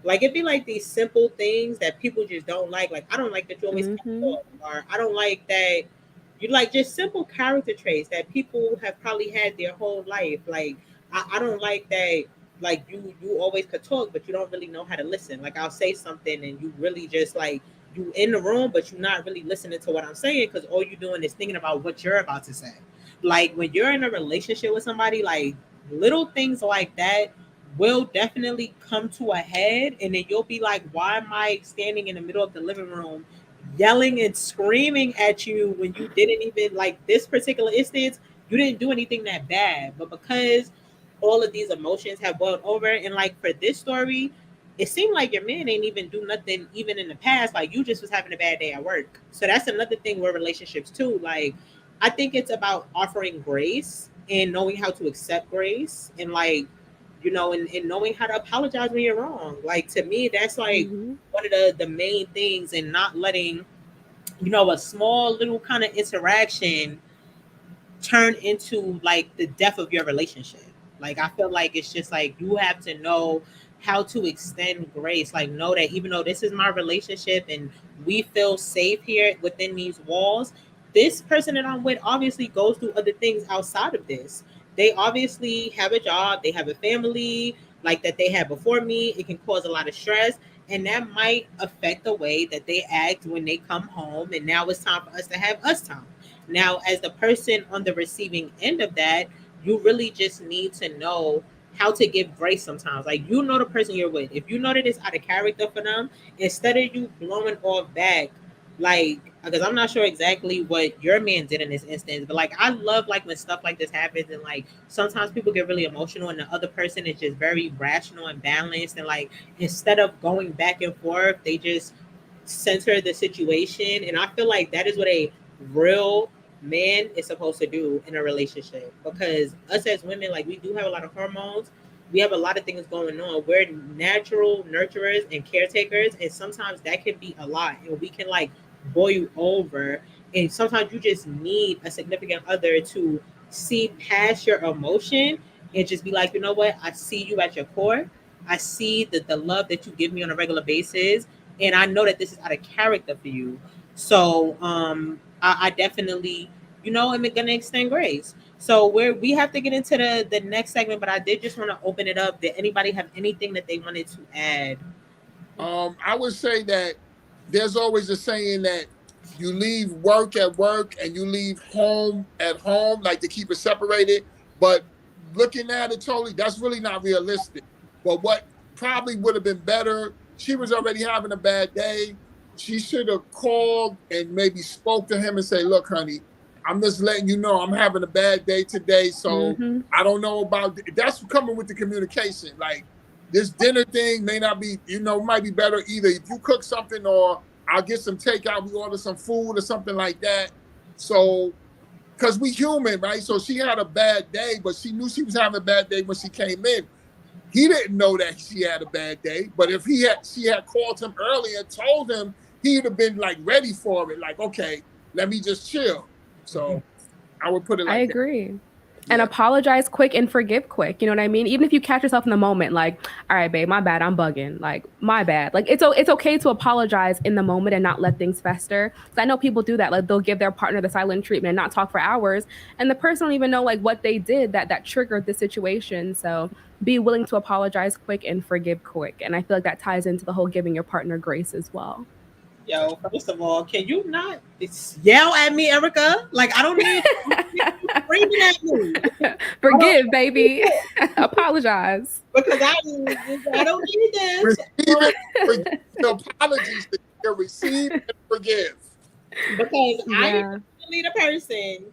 A: Like it'd be like these simple things that people just don't like. Like I don't like that you always cut me
C: mm-hmm.
A: off, or I don't like that you like just simple character traits that people have probably had their whole life. Like I don't like that like you always could talk, but you don't really know how to listen. Like I'll say something and you really just like you in the room, but you're not really listening to what I'm saying because all you're doing is thinking about what you're about to say. Like when you're in a relationship with somebody, like little things like that will definitely come to a head and then you'll be like, why am I standing in the middle of the living room yelling and screaming at you when you didn't even like this particular instance, you didn't do anything that bad. But because all of these emotions have boiled over and like for this story, it seemed like your man ain't even do nothing even in the past. Like you just was having a bad day at work. So that's another thing with relationships too. Like I think it's about offering grace and knowing how to accept grace and like and knowing how to apologize when you're wrong. Like to me, that's like
C: Mm-hmm.
A: one of the main things, and not letting a small little kind of interaction turn into like the death of your relationship. Like I feel like it's just like you have to know how to extend grace. Like know that even though this is my relationship and we feel safe here within these walls, this person that I'm with obviously goes through other things outside of this. They obviously have a job, they have a family like that they had before me. It can cause a lot of stress. And that might affect the way that they act when they come home. And now it's time for us to have us time. Now, as the person on the receiving end of that, you really just need to know how to give grace sometimes. Like, the person you're with. If you know that it's out of character for them, instead of you blowing off back, like, because I'm not sure exactly what your man did in this instance, but like, I love like when stuff like this happens, and like sometimes people get really emotional, and the other person is just very rational and balanced, and like, instead of going back and forth, they just center the situation. And I feel like that is what a real man is supposed to do in a relationship, because us as women, like, we do have a lot of hormones, we have a lot of things going on, we're natural nurturers and caretakers, and sometimes that can be a lot and we can like boil you over. And sometimes you just need a significant other to see past your emotion and just be like, you know what? I see you at your core. I see the love that you give me on a regular basis. And I know that this is out of character for you. So I definitely, am going to extend grace. So we have to get into the next segment, but I did just want to open it up. Did anybody have anything that they wanted to add?
B: I would say that there's always a saying that you leave work at work and you leave home at home, like to keep it separated. But looking at it totally, that's really not realistic. But what probably would have been better, she was already having a bad day. She should have called and maybe spoke to him and say, look, honey, I'm just letting you know I'm having a bad day today. So
C: Mm-hmm.
B: I don't know about that's coming with the communication. Like this dinner thing may not be, might be better either if you cook something or I'll get some takeout, we order some food or something like that. So, because we human, right? So she had a bad day, but she knew she was having a bad day when she came in. He didn't know that she had a bad day, but if she had called him early and told him, he'd have been like ready for it. Like, okay, let me just chill. So I would put it
C: I
B: like that.
C: agree. And
B: Yeah.
C: apologize quick and forgive quick. You know what I mean? Even if you catch yourself in the moment, like, all right, babe, my bad, I'm bugging. Like, my bad. Like, it's okay to apologize in the moment and not let things fester. Because I know people do that. Like, they'll give their partner the silent treatment and not talk for hours, and the person don't even know like what they did that triggered the situation. So be willing to apologize quick and forgive quick. And I feel like that ties into the whole giving your partner grace as well.
A: Yo, first of all, can you not yell at me, Erica? Like I don't need you screaming at me. I don't
C: Forgive, baby. Apologize.
A: because I don't need this.
B: Receive it, forgive the apologies that you receive and forgive.
A: Because I am
C: Yeah.
A: definitely the person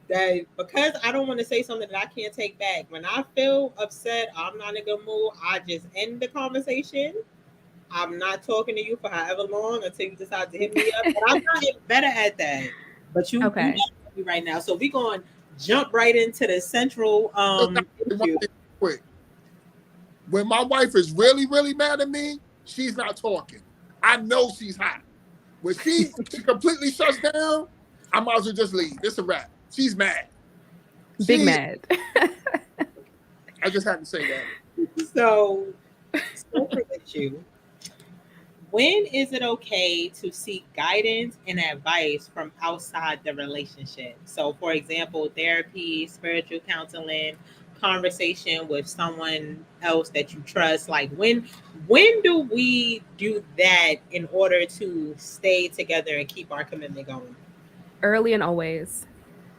A: that because I don't want to say something that I can't take back. When I feel upset, I'm not in a good mood. I just end the conversation. I'm not talking to you for however long until you decide to hit me up. But I'm not getting better at that. But you
C: Okay.
A: got me right now. So we going to jump right into the central
B: Just gotta say one
A: issue.
B: thing quick. When my wife is really, really mad at me, she's not talking. I know she's hot. When she completely shuts down, I might as well just leave. It's a wrap. She's mad.
C: Big
B: She,
C: mad.
B: I just had to say that.
A: So central issue. When is it okay to seek guidance and advice from outside the relationship? So, for example, therapy, spiritual counseling, conversation with someone else that you trust. Like when do we do that in order to stay together and keep our commitment going?
C: Early and always.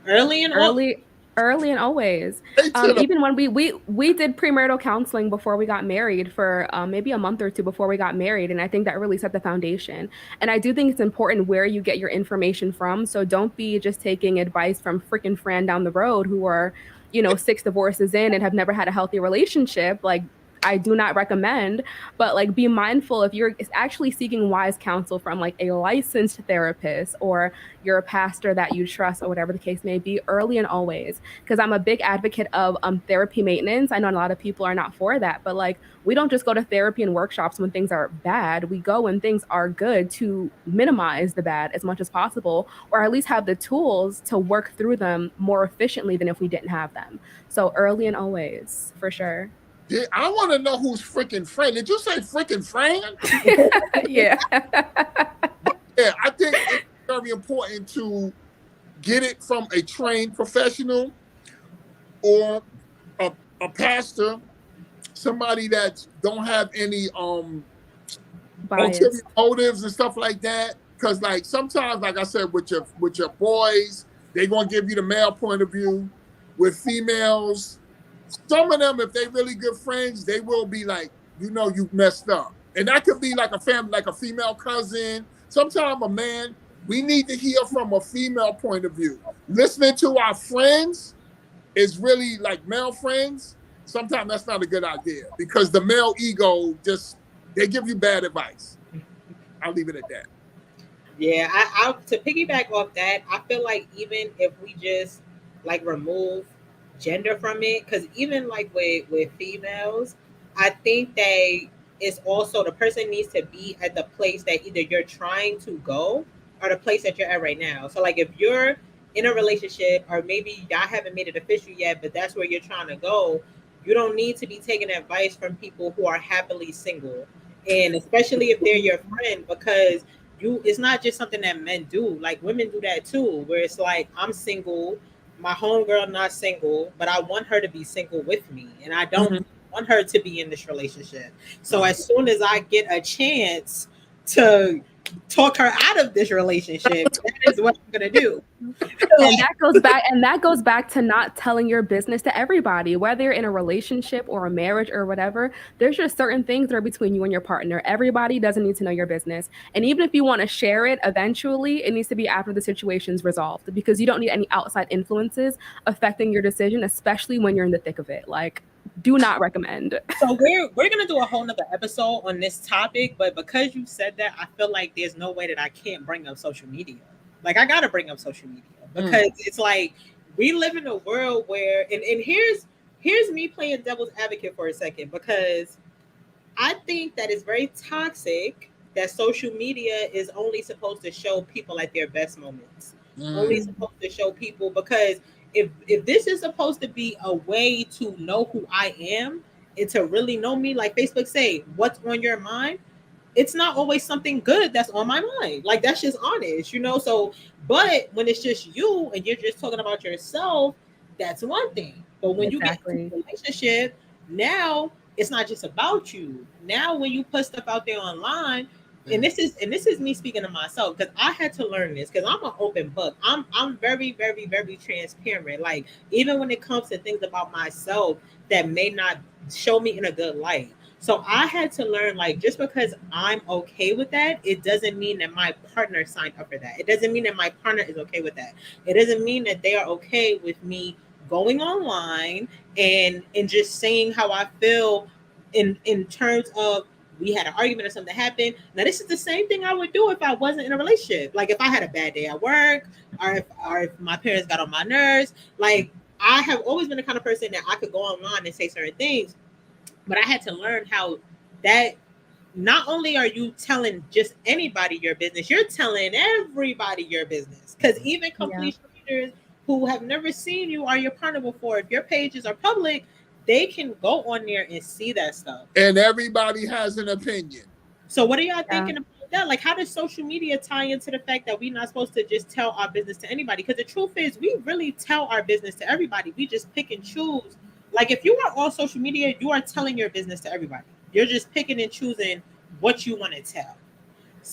A: Early and all.
C: Early and always.
B: Hey, to the
C: Even when we did premarital counseling before we got married for maybe a month or two before we got married, and I think that really set the foundation. And I do think it's important where you get your information from. So don't be just taking advice from freaking friend down the road who are, six divorces in and have never had a healthy relationship. Like, I do not recommend, but like be mindful if you're actually seeking wise counsel from like a licensed therapist or you're a pastor that you trust or whatever the case may be, early and always. Because I'm a big advocate of therapy maintenance. I know a lot of people are not for that, but like we don't just go to therapy and workshops when things are bad. We go when things are good to minimize the bad as much as possible, or at least have the tools to work through them more efficiently than if we didn't have them. So early and always, for sure.
B: I want to know who's freaking friend. Did you say freaking friend?
C: Yeah.
B: Yeah, I think it's very important to get it from a trained professional or a pastor, somebody that don't have any ulterior
C: Biased.
B: motives and stuff like that. Because like sometimes, like I said, with your boys, they gonna give you the male point of view. With females, some of them, if they really good friends, they will be like, you messed up. And that could be like a family, like a female cousin. Sometimes a man, we need to hear from a female point of view. Listening to our friends is really like male friends. Sometimes that's not a good idea because the male ego just they give you bad advice. I'll leave it at that.
A: Yeah, I to piggyback off that, I feel like even if we just like remove gender from it, because even like with females, I think they it's also the person needs to be at the place that either you're trying to go or the place that you're at right now. So like if you're in a relationship, or maybe y'all haven't made it official yet, but that's where you're trying to go, you don't need to be taking advice from people who are happily single. And especially if they're your friend, because it's not just something that men do. Like women do that too, where it's like, I'm single, my homegirl not single, but I want her to be single with me. And I don't
B: Mhm.
A: want her to be in this relationship. So as soon as I get a chance to talk her out of this relationship, that is what I'm gonna do.
C: And
A: Like,
C: that goes back to not telling your business to everybody, whether you're in a relationship or a marriage or whatever. There's just certain things that are between you and your partner. Everybody doesn't need to know your business. And even if you want to share it eventually, it needs to be after the situation's resolved, because you don't need any outside influences affecting your decision, especially when you're in the thick of it. Like, do not recommend.
A: so we're gonna do a whole nother episode on this topic, but because you said that, I feel like there's no way that I can't bring up social media. Like I gotta bring up social media
B: Mm.
A: because it's like we live in a world where, and here's me playing devil's advocate for a second, because I think that it's very toxic that social media is only supposed to show people at their best moments. Only
B: Mm.
A: supposed to show people, because if this is supposed to be a way to know who I am and to really know me, like Facebook say, what's on your mind, it's not always something good that's on my mind. Like that's just honest, you know. So, but when it's just you and you're just talking about yourself, that's one thing. But when you get into
C: Exactly.
A: a relationship, now it's not just about you. Now when you put stuff out there online, and
B: Mm.
A: this is me speaking to myself, because I had to learn this, because I'm an open book. I'm very, very, very transparent. Like even when it comes to things about myself that may not show me in a good light. So I had to learn, like, just because I'm okay with that, it doesn't mean that my partner signed up for that. It doesn't mean that my partner is okay with that. It doesn't mean that they are okay with me going online and just saying how I feel in terms of, we had an argument or something happened. Now this is the same thing I would do if I wasn't in a relationship. Like if I had a bad day at work, or if my parents got on my nerves. Like I have always been the kind of person that I could go online and say certain things, but I had to learn how that not only are you telling just anybody your business, you're telling everybody your business. Because even
C: Yeah.
A: complete strangers who have never seen you or your partner before, if your pages are public, they can go on there and see that stuff.
B: And everybody has an opinion.
A: So what are y'all
C: Yeah.
A: thinking about that? Like, how does social media tie into the fact that we're not supposed to just tell our business to anybody? Because the truth is, we really tell our business to everybody. We just pick and choose. Like, if you are on social media, you are telling your business to everybody. You're just picking and choosing what you want to tell.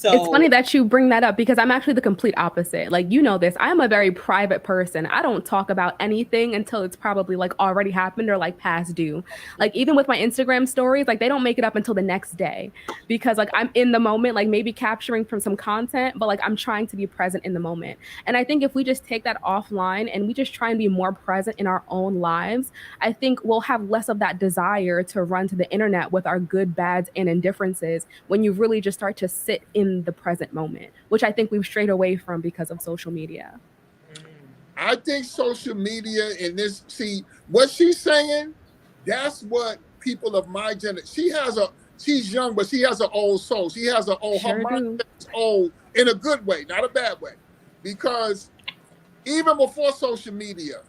C: It's funny
A: So,
C: that you bring that up, because I'm actually the complete opposite. Like, you know this. I'm a very private person. I don't talk about anything until it's probably like already happened or like past due. Like even with my Instagram stories, like they don't make it up until the next day, because like I'm in the moment, like maybe capturing from some content, but like I'm trying to be present in the moment. And I think if we just take that offline and we just try and be more present in our own lives, I think we'll have less of that desire to run to the internet with our good, bads, and indifferences, when you really just start to sit in the present moment, which I think we've strayed away from because of social media.
B: I think social media in this, see what she's saying, that's what people of my generation, she's young, but she has an old soul. She has an old, her
C: Sure do.
B: mindset is old in a good way, not a bad way. Because even before social media,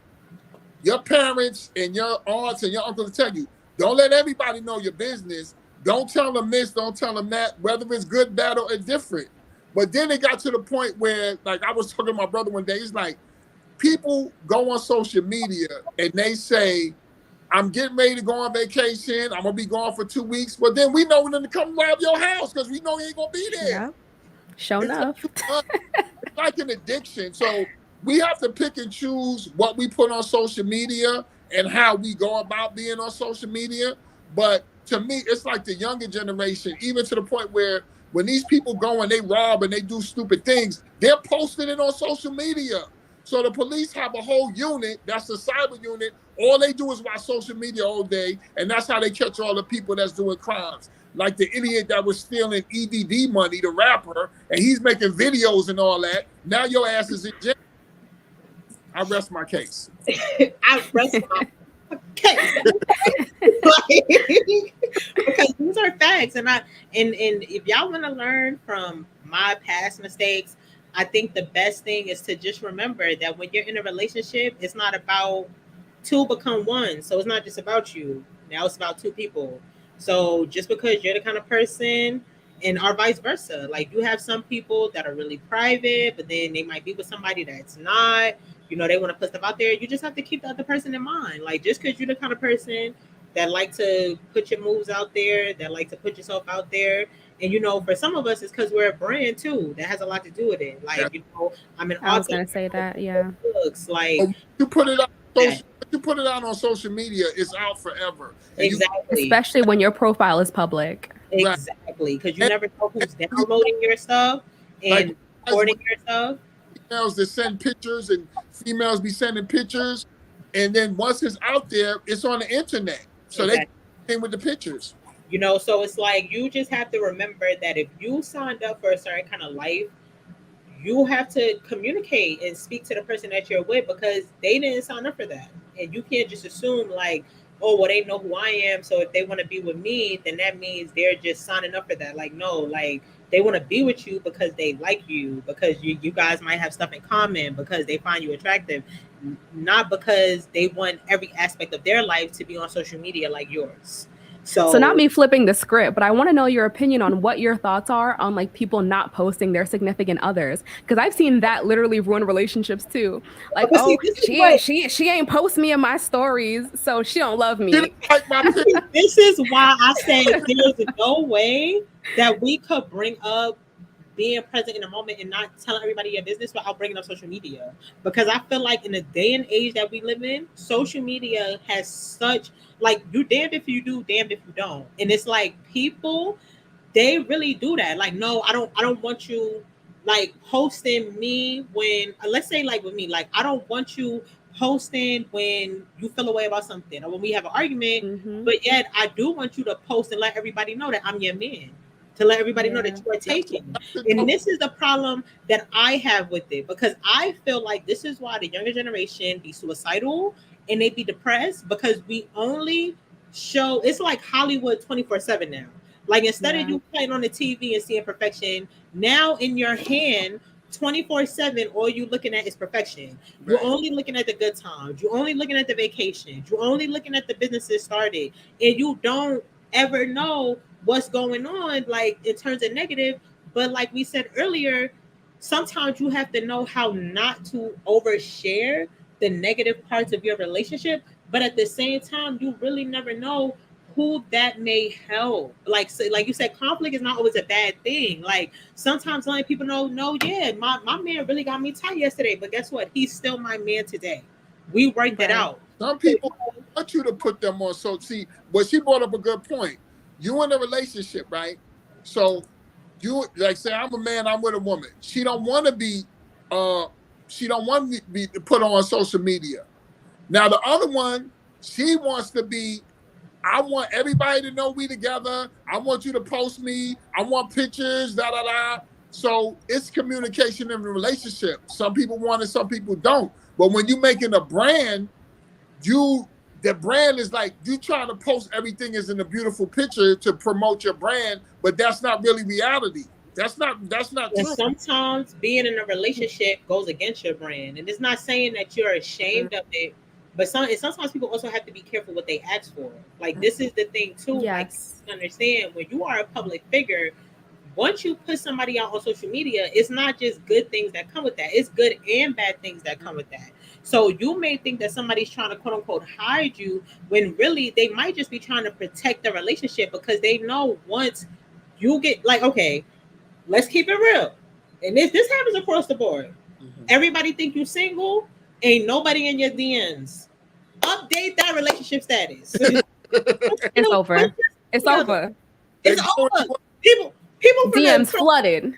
B: your parents and your aunts and your uncles tell you, don't let everybody know your business. Don't tell them this, don't tell them that, whether it's good, bad, or indifferent. But then it got to the point where, like I was talking to my brother one day, he's like, people go on social media and they say, I'm getting ready to go on vacation. I'm gonna be gone for 2 weeks. But then we know we're gonna come rob your house because we know you ain't gonna be there.
C: Yeah. Show
B: It's like,
C: enough.
B: it's like an addiction. So we have to pick and choose what we put on social media and how we go about being on social media. But to me, it's like the younger generation, even to the point where when these people go and they rob and they do stupid things, they're posting it on social media. So the police have a whole unit, that's the cyber unit. All they do is watch social media all day, and that's how they catch all the people that's doing crimes. Like the idiot that was stealing EDD money, the rapper, and he's making videos and all that. Now your ass is in jail. I rest my case.
A: I rest my case. Like, because these are facts, and if y'all want to learn from my past mistakes, I think the best thing is to just remember that when you're in a relationship, it's not about two become one. So it's not just about you. Now it's about two people. So just because you're the kind of person, and or vice versa, like you have some people that are really private, but then they might be with somebody that's not. They want to put stuff out there. You just have to keep the other person in mind. Like just because you're the kind of person that like to put your moves out there, that like to put yourself out there. And for some of us, it's because we're a brand too. That has a lot to do with it.
B: Yeah.
A: Like, I'm an
C: I was
A: author.
C: gonna say that, yeah.
A: Books, like
B: But you put it out
A: that.
B: you put it out on social media, it's out forever. And you
A: Exactly.
C: Especially when your profile is public.
B: right.
A: Exactly. Because you
B: And
A: never know who's
B: you,
A: downloading your stuff
B: like
A: and
B: guys
A: recording your stuff.
B: females that send pictures and females be sending pictures, and then once it's out there, it's on the internet. So they
A: Exactly.
B: came with the pictures.
A: So it's like you just have to remember that if you signed up for a certain kind of life, you have to communicate and speak to the person that you're with because they didn't sign up for that. And you can't just assume like, oh, well, they know who I am. So if they want to be with me, then that means they're just signing up for that. Like, no, like they want to be with you because they like you, because you guys might have stuff in common, because they find you attractive, not because they want every aspect of their life to be on social media like yours.
C: So not
A: So
C: me flipping the script, but I want to know your opinion on what your thoughts are on like people not posting their significant others, because I've seen that literally ruin relationships too. Like,
A: but see,
C: oh,
A: this is
C: she
A: what
C: ain't she ain't post me in my stories, so she don't love
B: She didn't
C: me.
B: like my picture.
A: this is why I said there's no way that we could bring up being present in the moment and not telling everybody your business without bringing up social media. Because I feel like in the day and age that we live in, social media has such like you damned if you do, damned if you don't. And it's like people they really do that. Like, no, I don't want you like posting me when let's say like with me, like I don't want you posting when you feel away about something or when we have an argument,
C: Mm-hmm.
A: but yet I do want you to post and let everybody know that I'm your man. To let everybody know that
C: Yeah.
A: you are
B: That's
A: taking.
B: the
A: And
B: dope.
A: this is the problem that I have with it because I feel like this is why the younger generation be suicidal and they be depressed because we only show it's like Hollywood 24/7 now. Like instead of
C: Yeah.
A: you playing on the TV and seeing perfection, now in your hand, 24/7, all you looking at is perfection. You're
B: Right.
A: only looking at the good times. You're only looking at the vacations. You're only looking at the businesses started, and you don't ever know what's going on, like in terms of negative. But like we said earlier, sometimes you have to know how not to overshare the negative parts of your relationship. But at the same time, you really never know who that may help. Like so, like you said, conflict is not always a bad thing. Like sometimes letting people know, no, yeah, my man really got me tight yesterday, but guess what? He's still my man today. We worked it
C: Right.
A: out.
B: Some
A: So,
B: people want you to put them on. So see, but she brought up a good point. You in a relationship, right? So you like say I'm a man, I'm with a woman. Uh she don't want me to be put on social media. Now the other one, she wants to be, I want everybody to know we together. I want you to post me. I want pictures, da da da. So it's communication in a relationship. Some people want it, some people don't. But when you're making a brand, you the brand is like you trying to post everything is in a beautiful picture to promote your brand, but that's not really reality. That's not
A: and
B: true.
A: sometimes being in a relationship goes against your brand. And it's not saying that you're ashamed of it, but sometimes people also have to be careful what they ask for. Like this is the thing too. Like
C: Yes.
A: understand when you are a public figure, once you put somebody out on social media, it's not just good things that come with that. It's good and bad things that come with that. So you may think that somebody's trying to quote unquote hide you when really they might just be trying to protect the relationship because they know once you get like, okay, let's keep it real. And this happens across the board.
B: Mhm.
A: Everybody think you single, ain't nobody in your DMs. Update that relationship status.
C: It's over. It's
A: Together.
C: over.
A: It's
B: They go
A: over.
B: anywhere.
A: People
C: DMs flooded.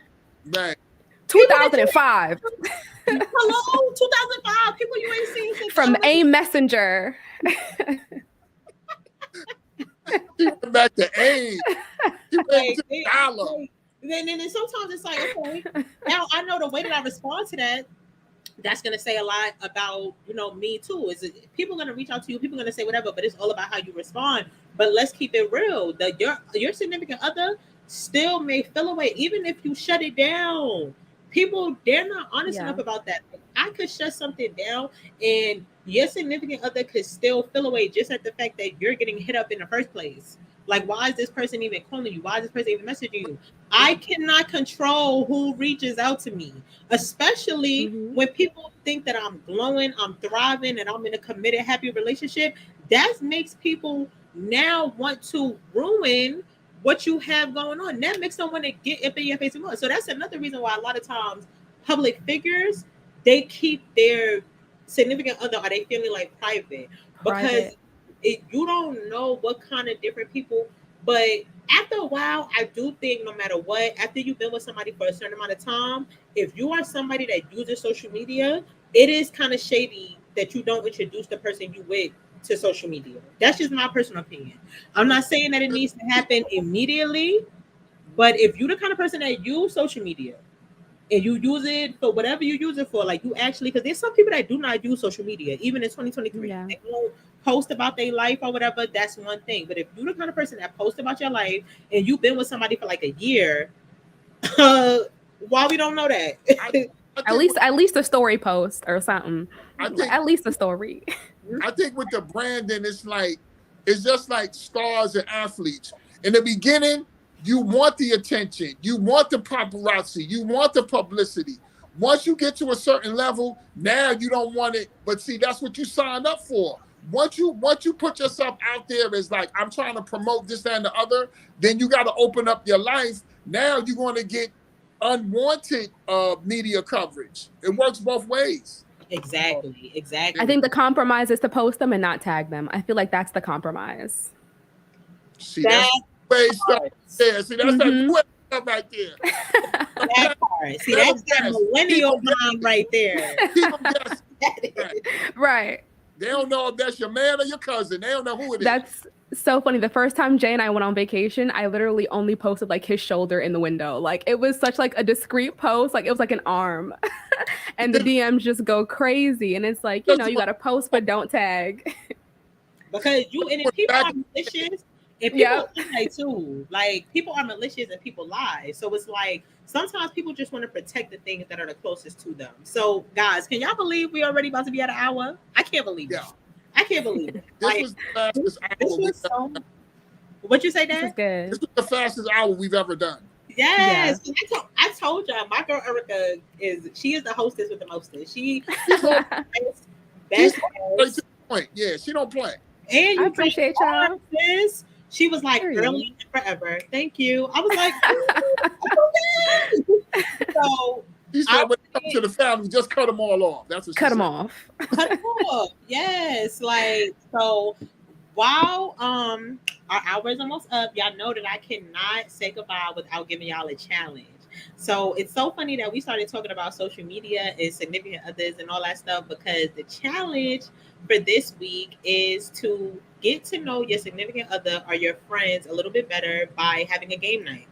B: Right.
A: people that you
C: 2005
A: hello 2005 people you ain't seen since
C: from a messenger.
B: She went back to AIDS. She went
A: like,
B: to dollar.
A: then sometimes it's like okay now I know the way that I respond to that that's gonna say a lot about me too. Is it, people gonna reach out to you? People gonna say whatever, but it's all about how you respond. But let's keep it real. Your significant other still may feel away, even if you shut it down. People, they're not honest
C: Yeah.
A: enough about that. Like, I could shut something down and your significant other could still feel away just at the fact that you're getting hit up in the first place. Like, why is this person even calling you? Why is this person even messaging you? I cannot control who reaches out to me, especially
C: Hmm.
A: when people think that I'm glowing, I'm thriving, and I'm in a committed, happy relationship. That makes people now want to ruin what you have going on. That makes them want to get up in your face more. So that's another reason why a lot of times public figures, they keep their significant other, or they feeling like private, because
C: Private.
A: you don't know what kind of different people. But after a while, I do think no matter what, after you've been with somebody for a certain amount of time, if you are somebody that uses social media, it is kind of shady that you don't introduce the person you with to social media. That's just my personal opinion. I'm not saying that it needs to happen immediately, but if you're the kind of person that use social media and you use it for whatever you use it for, like you actually, because there's some people that do not use social media, even in 2023.
C: Yeah.
A: They won't post about their life or whatever. That's one thing. But if you're the kind of person that posts about your life and you've been with somebody for like a year, uh, why we don't know that?
B: I, I think with,
C: At least a story post or something.
B: I think
C: At least a story.
B: I think with the branding, it's just like stars and athletes. In the beginning, you want the attention, you want the paparazzi, you want the publicity. Once you get to a certain level, now you don't want it. But see, that's what you signed up for. Once you put yourself out there as like, I'm trying to promote this and the other, then you got to open up your life. Now you're going to get unwanted media coverage. It works both ways. So,
A: Exactly,
C: I
A: exactly.
C: think the compromise is to post them and not tag them. I feel like that's the compromise.
B: see, that's
A: That
B: way stuff
A: part.
B: there. See, that's that
C: Hmm.
B: new age stuff right there. Don't
A: That
B: tag,
A: part. See,
B: let
A: that's
B: them
A: that
B: guess. Keep
A: millennial
B: them
A: mind
B: guessing.
A: right there.
B: Keep them guessing. Right.
C: Right.
B: They don't know if that's your man or your cousin. They don't know who it is.
C: That's so funny. The first time Jay and I went on vacation, I literally only posted like his shoulder in the window. Like it was such like a discreet post, like it was like an arm. And the
B: Just,
C: DMs just go crazy. And it's like,
B: just
C: you got to post but don't tag.
A: Because you, and then people
B: back.
A: are malicious and people
C: Yep.
A: lie too. Like people are malicious and people lie. So it's like sometimes people just want to protect the things that are the closest to them. So guys, can y'all believe we already about to be at an hour? I can't believe
B: Yeah,
A: y'all. I can't believe it.
B: this
A: Like
B: was the fastest
A: this
B: hour we.
A: was so. What you say,
C: This is
A: Dad?
B: This
C: good.
B: was the fastest hour we've ever done.
C: Yeah.
A: Yes, I told y'all my girl Erica is the hostess with the mostest. She
B: She's on.
A: best,
B: She's
A: best
B: straight to
A: host.
B: the point. Yeah, she don't play.
A: And
C: I
A: you drop
C: appreciate
A: bars,
C: y'all.
A: sis. She was like
C: Period.
A: early and forever. Thank you. I was like, okay. So
B: She
A: I
B: said when it comes to
A: went,
B: the family, just cut them all off. That's what she
C: Cut them
B: said.
C: off.
A: cut it off. Yes, like so. While our hour is almost up, y'all know that I cannot say goodbye without giving y'all a challenge. So it's so funny that we started talking about social media and significant others and all that stuff because the challenge for this week is to get to know your significant other or your friends a little bit better by having a game night.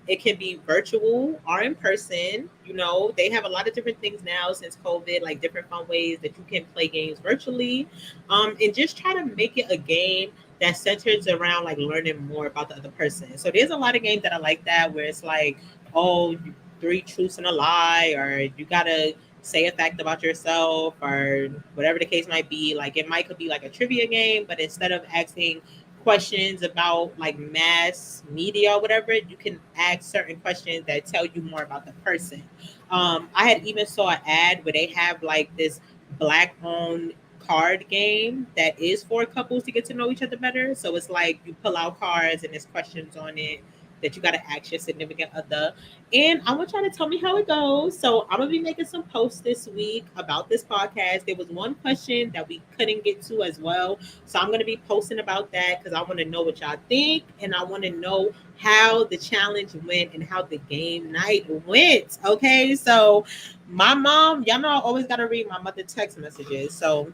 A: It can be virtual or in person. You know, they have a lot of different things now since COVID, like different fun ways that you can play games virtually. And just try to make it a game that centers around like learning more about the other person. So there's a lot of games that I like that where it's like, oh, three truths and a lie, or you gotta say a fact about yourself, or whatever the case might be. Like it might could be like a trivia game, but instead of asking questions about like mass media or whatever, you can ask certain questions that tell you more about the person. I had even saw an ad where they have like this black owned card game that is for couples to get to know each other better. So it's like you pull out cards and there's questions on it that you got to ask your significant other. And I want y'all to tell me how it goes. So I'm gonna be making some posts this week about this podcast. There was one question that we couldn't get to as well, so I'm gonna be posting about that because I want to know what y'all think and I want to know how the challenge went and how the game night went. Okay, so my mom, y'all know I always gotta read my mother text messages. So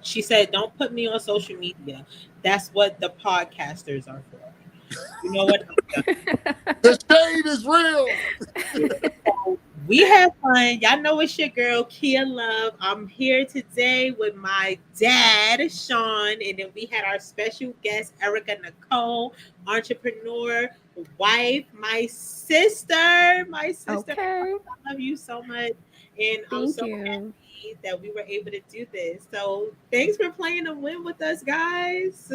A: she said, "Don't put me on social media. That's what the podcasters are for." You know what?
B: The shade is real.
A: So we have fun. Y'all know it's your girl, Kia Love. I'm here today with my dad, Sean, and then we had our special guest, Ericka Nicole, entrepreneur, wife, my sister, my sister.
C: Okay.
A: I love you so much. And I'm
C: Thank
A: so
C: you.
A: happy that we were able to do this. So thanks for playing to win with us, guys.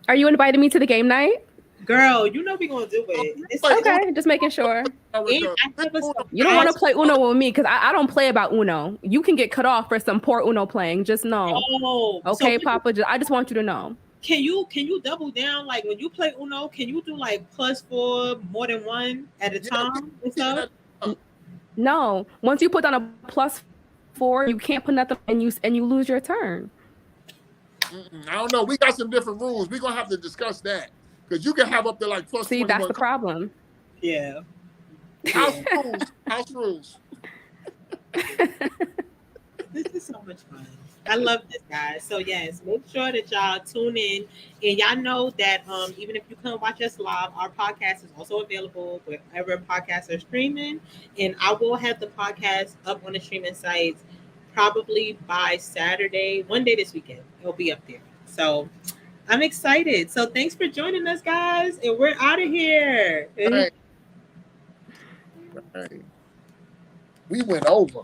C: Are you inviting me to the game night?
A: Girl, you know we're gonna do
B: Oh,
A: it.
B: you
A: This
B: play Uno,
C: Okay, just making sure.
A: and
B: Erica.
A: I
B: This
A: have a
B: Uno,
C: You don't want
A: surprise.
C: to play Uno with me because I don't play about Uno. You can get cut off for some poor Uno playing. Just know.
A: Oh, so
C: Okay, Papa. I just want you to know.
A: can you double down? Like when you play Uno, can you do like plus four more than one at a
B: yeah, we
A: time and
B: keep
A: stuff?
B: that up.
C: No, once you put down a +4, you can't put nothing and you lose your turn.
B: I don't know. We got some different rules. We're gonna have to discuss that because you can have up to like plus
C: See, that's
B: 21.
C: the problem.
A: Yeah.
B: House
A: Yeah.
B: rules. House rules.
A: This is so much fun. I love this, guys. So yes, make sure that y'all tune in, and y'all know that even if you couldn't watch us live, our podcast is also available wherever podcasts are streaming, and I will have the podcast up on the streaming sites probably by Saturday, one day this weekend. It'll be up there. So I'm excited. So thanks for joining us, guys, and we're out of here.
B: Right. Right. We went over.